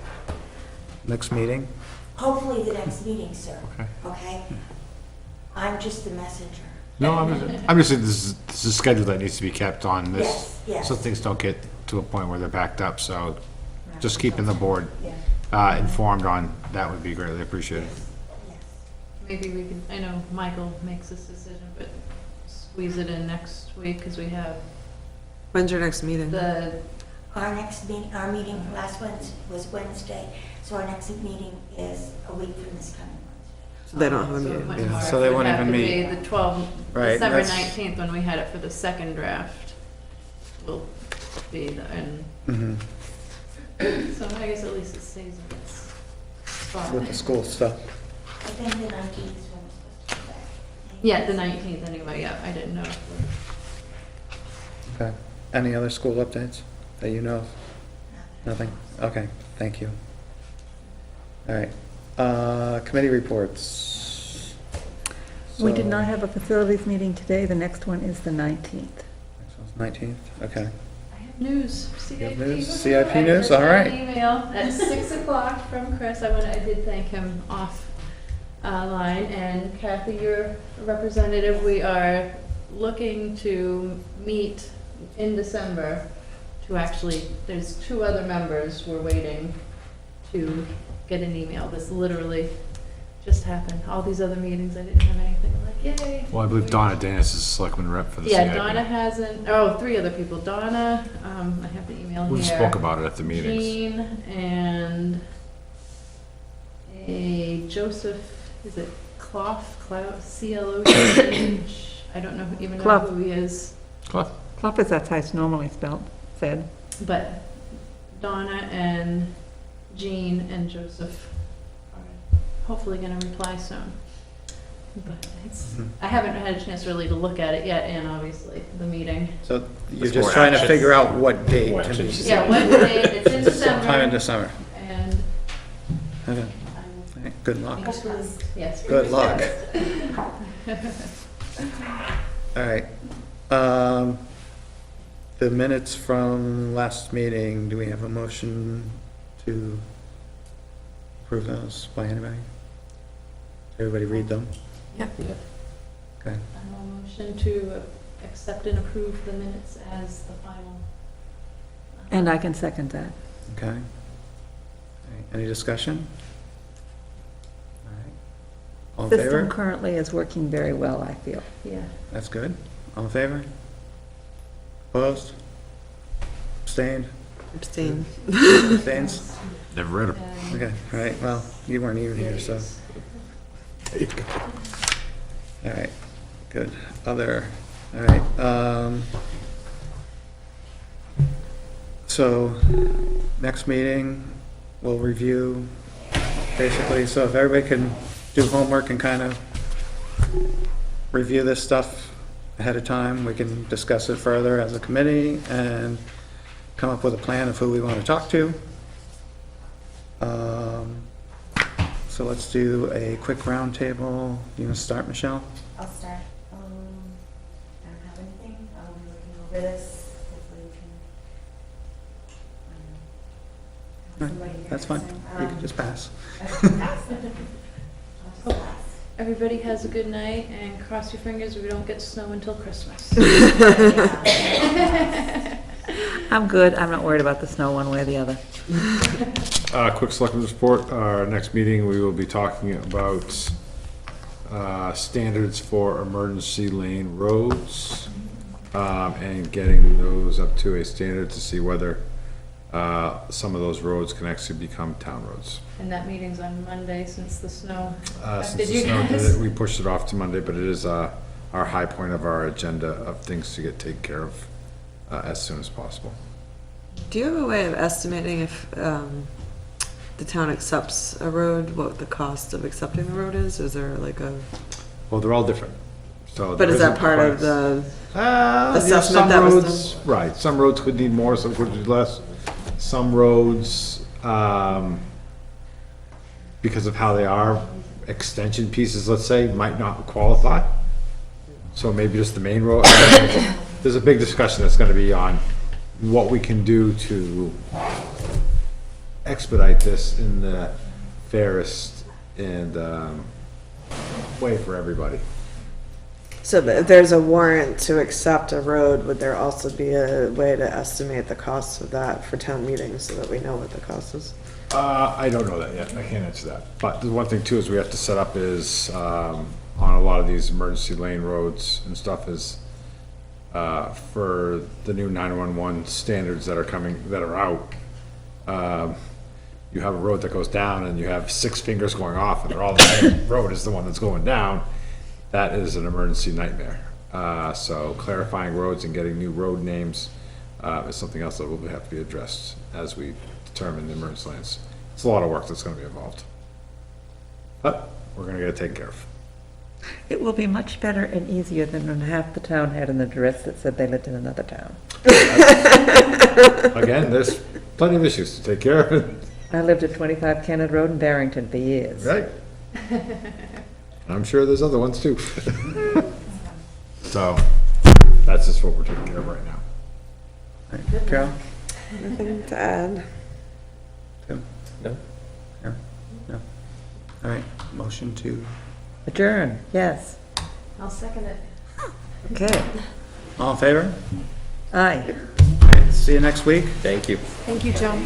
D: next meeting?
I: Hopefully the next meeting, sir.
B: Okay.
I: Okay? I'm just the messenger.
B: No, I'm just saying this is a schedule that needs to be kept on this,
I: Yes, yes.
B: so things don't get to a point where they're backed up, so just keeping the board
I: Yeah.
B: informed on that would be greatly appreciated.
I: Yes.
C: Maybe we can, I know Michael makes this decision, but squeeze it in next week, because we have
G: When's your next meeting?
I: Our next meeting, our meeting last Wednesday was Wednesday, so our next meeting is a week from this coming Wednesday.
G: So they don't have a
C: So
G: meeting.
C: much
D: Yeah,
C: more.
D: so they
C: It would
D: won't
C: have
D: even
C: to
D: meet.
C: be the 12th,
D: Right,
C: December
D: that's-
C: 19th, when we had it for the second draft, will be the, and,
D: Mhm.
C: so I guess at least it stays in its spot.
D: With the school stuff.
I: I think the 19th is when we're supposed to be back.
C: Yeah, the 19th anyway, yeah, I didn't know.
D: Okay. Any other school updates that you know of? Nothing? Okay, thank you. All right, committee reports.
E: We did
D: So-
E: not have a facilities meeting today. The next one is the 19th.
D: Next one's 19th, okay.
C: I have news, CIP.
D: have news?
C: woohoo.
D: CIP
C: I
D: news?
C: just
D: All
C: got
D: right.
C: an email at 6 o'clock from Chris, I did thank him off line, and Kathy, your representative, we are looking to meet in December to actually, there's 2 other members we're waiting to get an email. This literally just happened. All these other meetings, I didn't have anything, like, yay.
B: Well, I believe Donna Danis is selectman rep for the
C: Yeah,
B: CIP.
C: Donna hasn't, 3 other people. Donna, I have the email here.
B: We spoke about it at the meetings.
C: Jean and a Joseph, is it Clough, C-L-O-U-G-H? I don't know, even know
E: Clough.
C: who he is,
B: Clough.
E: Clough is that's how it's normally spelled, said.
C: but Donna and Jean and Joseph are hopefully gonna reply soon. But it's,
D: Mhm.
C: I haven't had a chance really to look at it yet, and obviously the meeting.
D: So you're
H: It's
D: just
H: more
D: trying to
H: action.
D: figure out what date
H: What
D: to
H: action.
D: be.
C: Yeah, what date, it's in
D: Sometime in
C: December,
D: December.
C: and
D: Okay,
C: I'm
D: all right, good luck.
C: hopefully, yes.
D: Good luck.
C: fingers
D: All right. The minutes from last meeting, do we have a motion to approve those by anybody? Everybody read them?
G: Yep.
D: Okay,
C: I will motion to accept and approve the minutes as the final.
E: And I can second that.
D: okay. All right, any discussion? All right. All in
E: System
D: favor?
E: currently is working very well, I feel.
C: Yeah.
D: That's good. All in favor? Opposed? Abstained?
G: Abstain.
D: Abstains?
B: Never read them.
C: And
D: Okay, all right, well, you weren't even here, so. All right, good. Other, all right, so, next meeting, we'll review, basically, so if everybody can do homework and kind of review this stuff ahead of time, we can discuss it further as a committee and come up with a plan of who we want to talk to. So let's do a quick roundtable. You want to start, Michelle?
I: I'll start. I don't have anything. I'll be looking over this. Hopefully we can.
D: Right,
I: Somebody here
D: that's fine.
I: has
D: You can just pass.
C: everybody has a good night, and cross your fingers we don't get snow until Christmas.
E: I'm good. I'm not worried about the snow one way or the other.
B: Quick selectmen's report, our next meeting, we will be talking about, standards for emergency lane roads, and getting those up to a standard to see whether, some of those roads can actually become town roads.
C: And that meeting's on Monday since the snow
B: Since
C: affected
B: the
C: you
B: snow did
C: guys.
B: it, we pushed it off to Monday, but it is, our high point of our agenda of things to get taken care of, as soon as possible.
G: Do you have a way of estimating if the town accepts a road, what the cost of accepting the road is? Is there like a,
B: Well, they're all different, so.
G: but
B: there
G: is that
B: isn't
G: part of
B: price.
G: the,
B: Yeah,
G: assessment
B: some
G: that was
B: roads, right, some roads could need more, some could need less. Some roads, because of how they are, extension pieces, let's say, might not qualify. So maybe just the main road. There's a big discussion that's gonna be on what we can do to expedite this in the fairest and, way for everybody.
G: so if there's a warrant to accept a road, would there also be a way to estimate the cost of that for town meetings so that we know what the cost is?
B: I don't know that yet, I can't answer that. But the one thing too is we have to set up is, on a lot of these emergency lane roads and stuff is, for the new 911 standards that are coming, that are out. You have a road that goes down and you have 6 fingers going off and they're all the same road is the one that's going down. That is an emergency nightmare. So clarifying roads and getting new road names is something else that will have to be addressed as we determine the emergency lanes. It's a lot of work that's gonna be involved. But we're gonna get it taken care of.
E: It will be much better and easier than when half the town had an address that said they lived in another town.
B: Again, there's plenty of issues to take care of.
E: I lived at 25 Kennett Road in Barrington for years.
B: Right. I'm sure there's other ones too. So, that's just what we're taking care of right now.
D: Carol?
G: Nothing to add.
D: Tim?
H: No?
D: No? No? All right, motion to,
E: Adjourn, yes.
C: I'll second it.
E: Okay.
D: all in favor?
E: Aye.
D: All right, see you next week.
H: Thank you.
C: Thank you, Joan.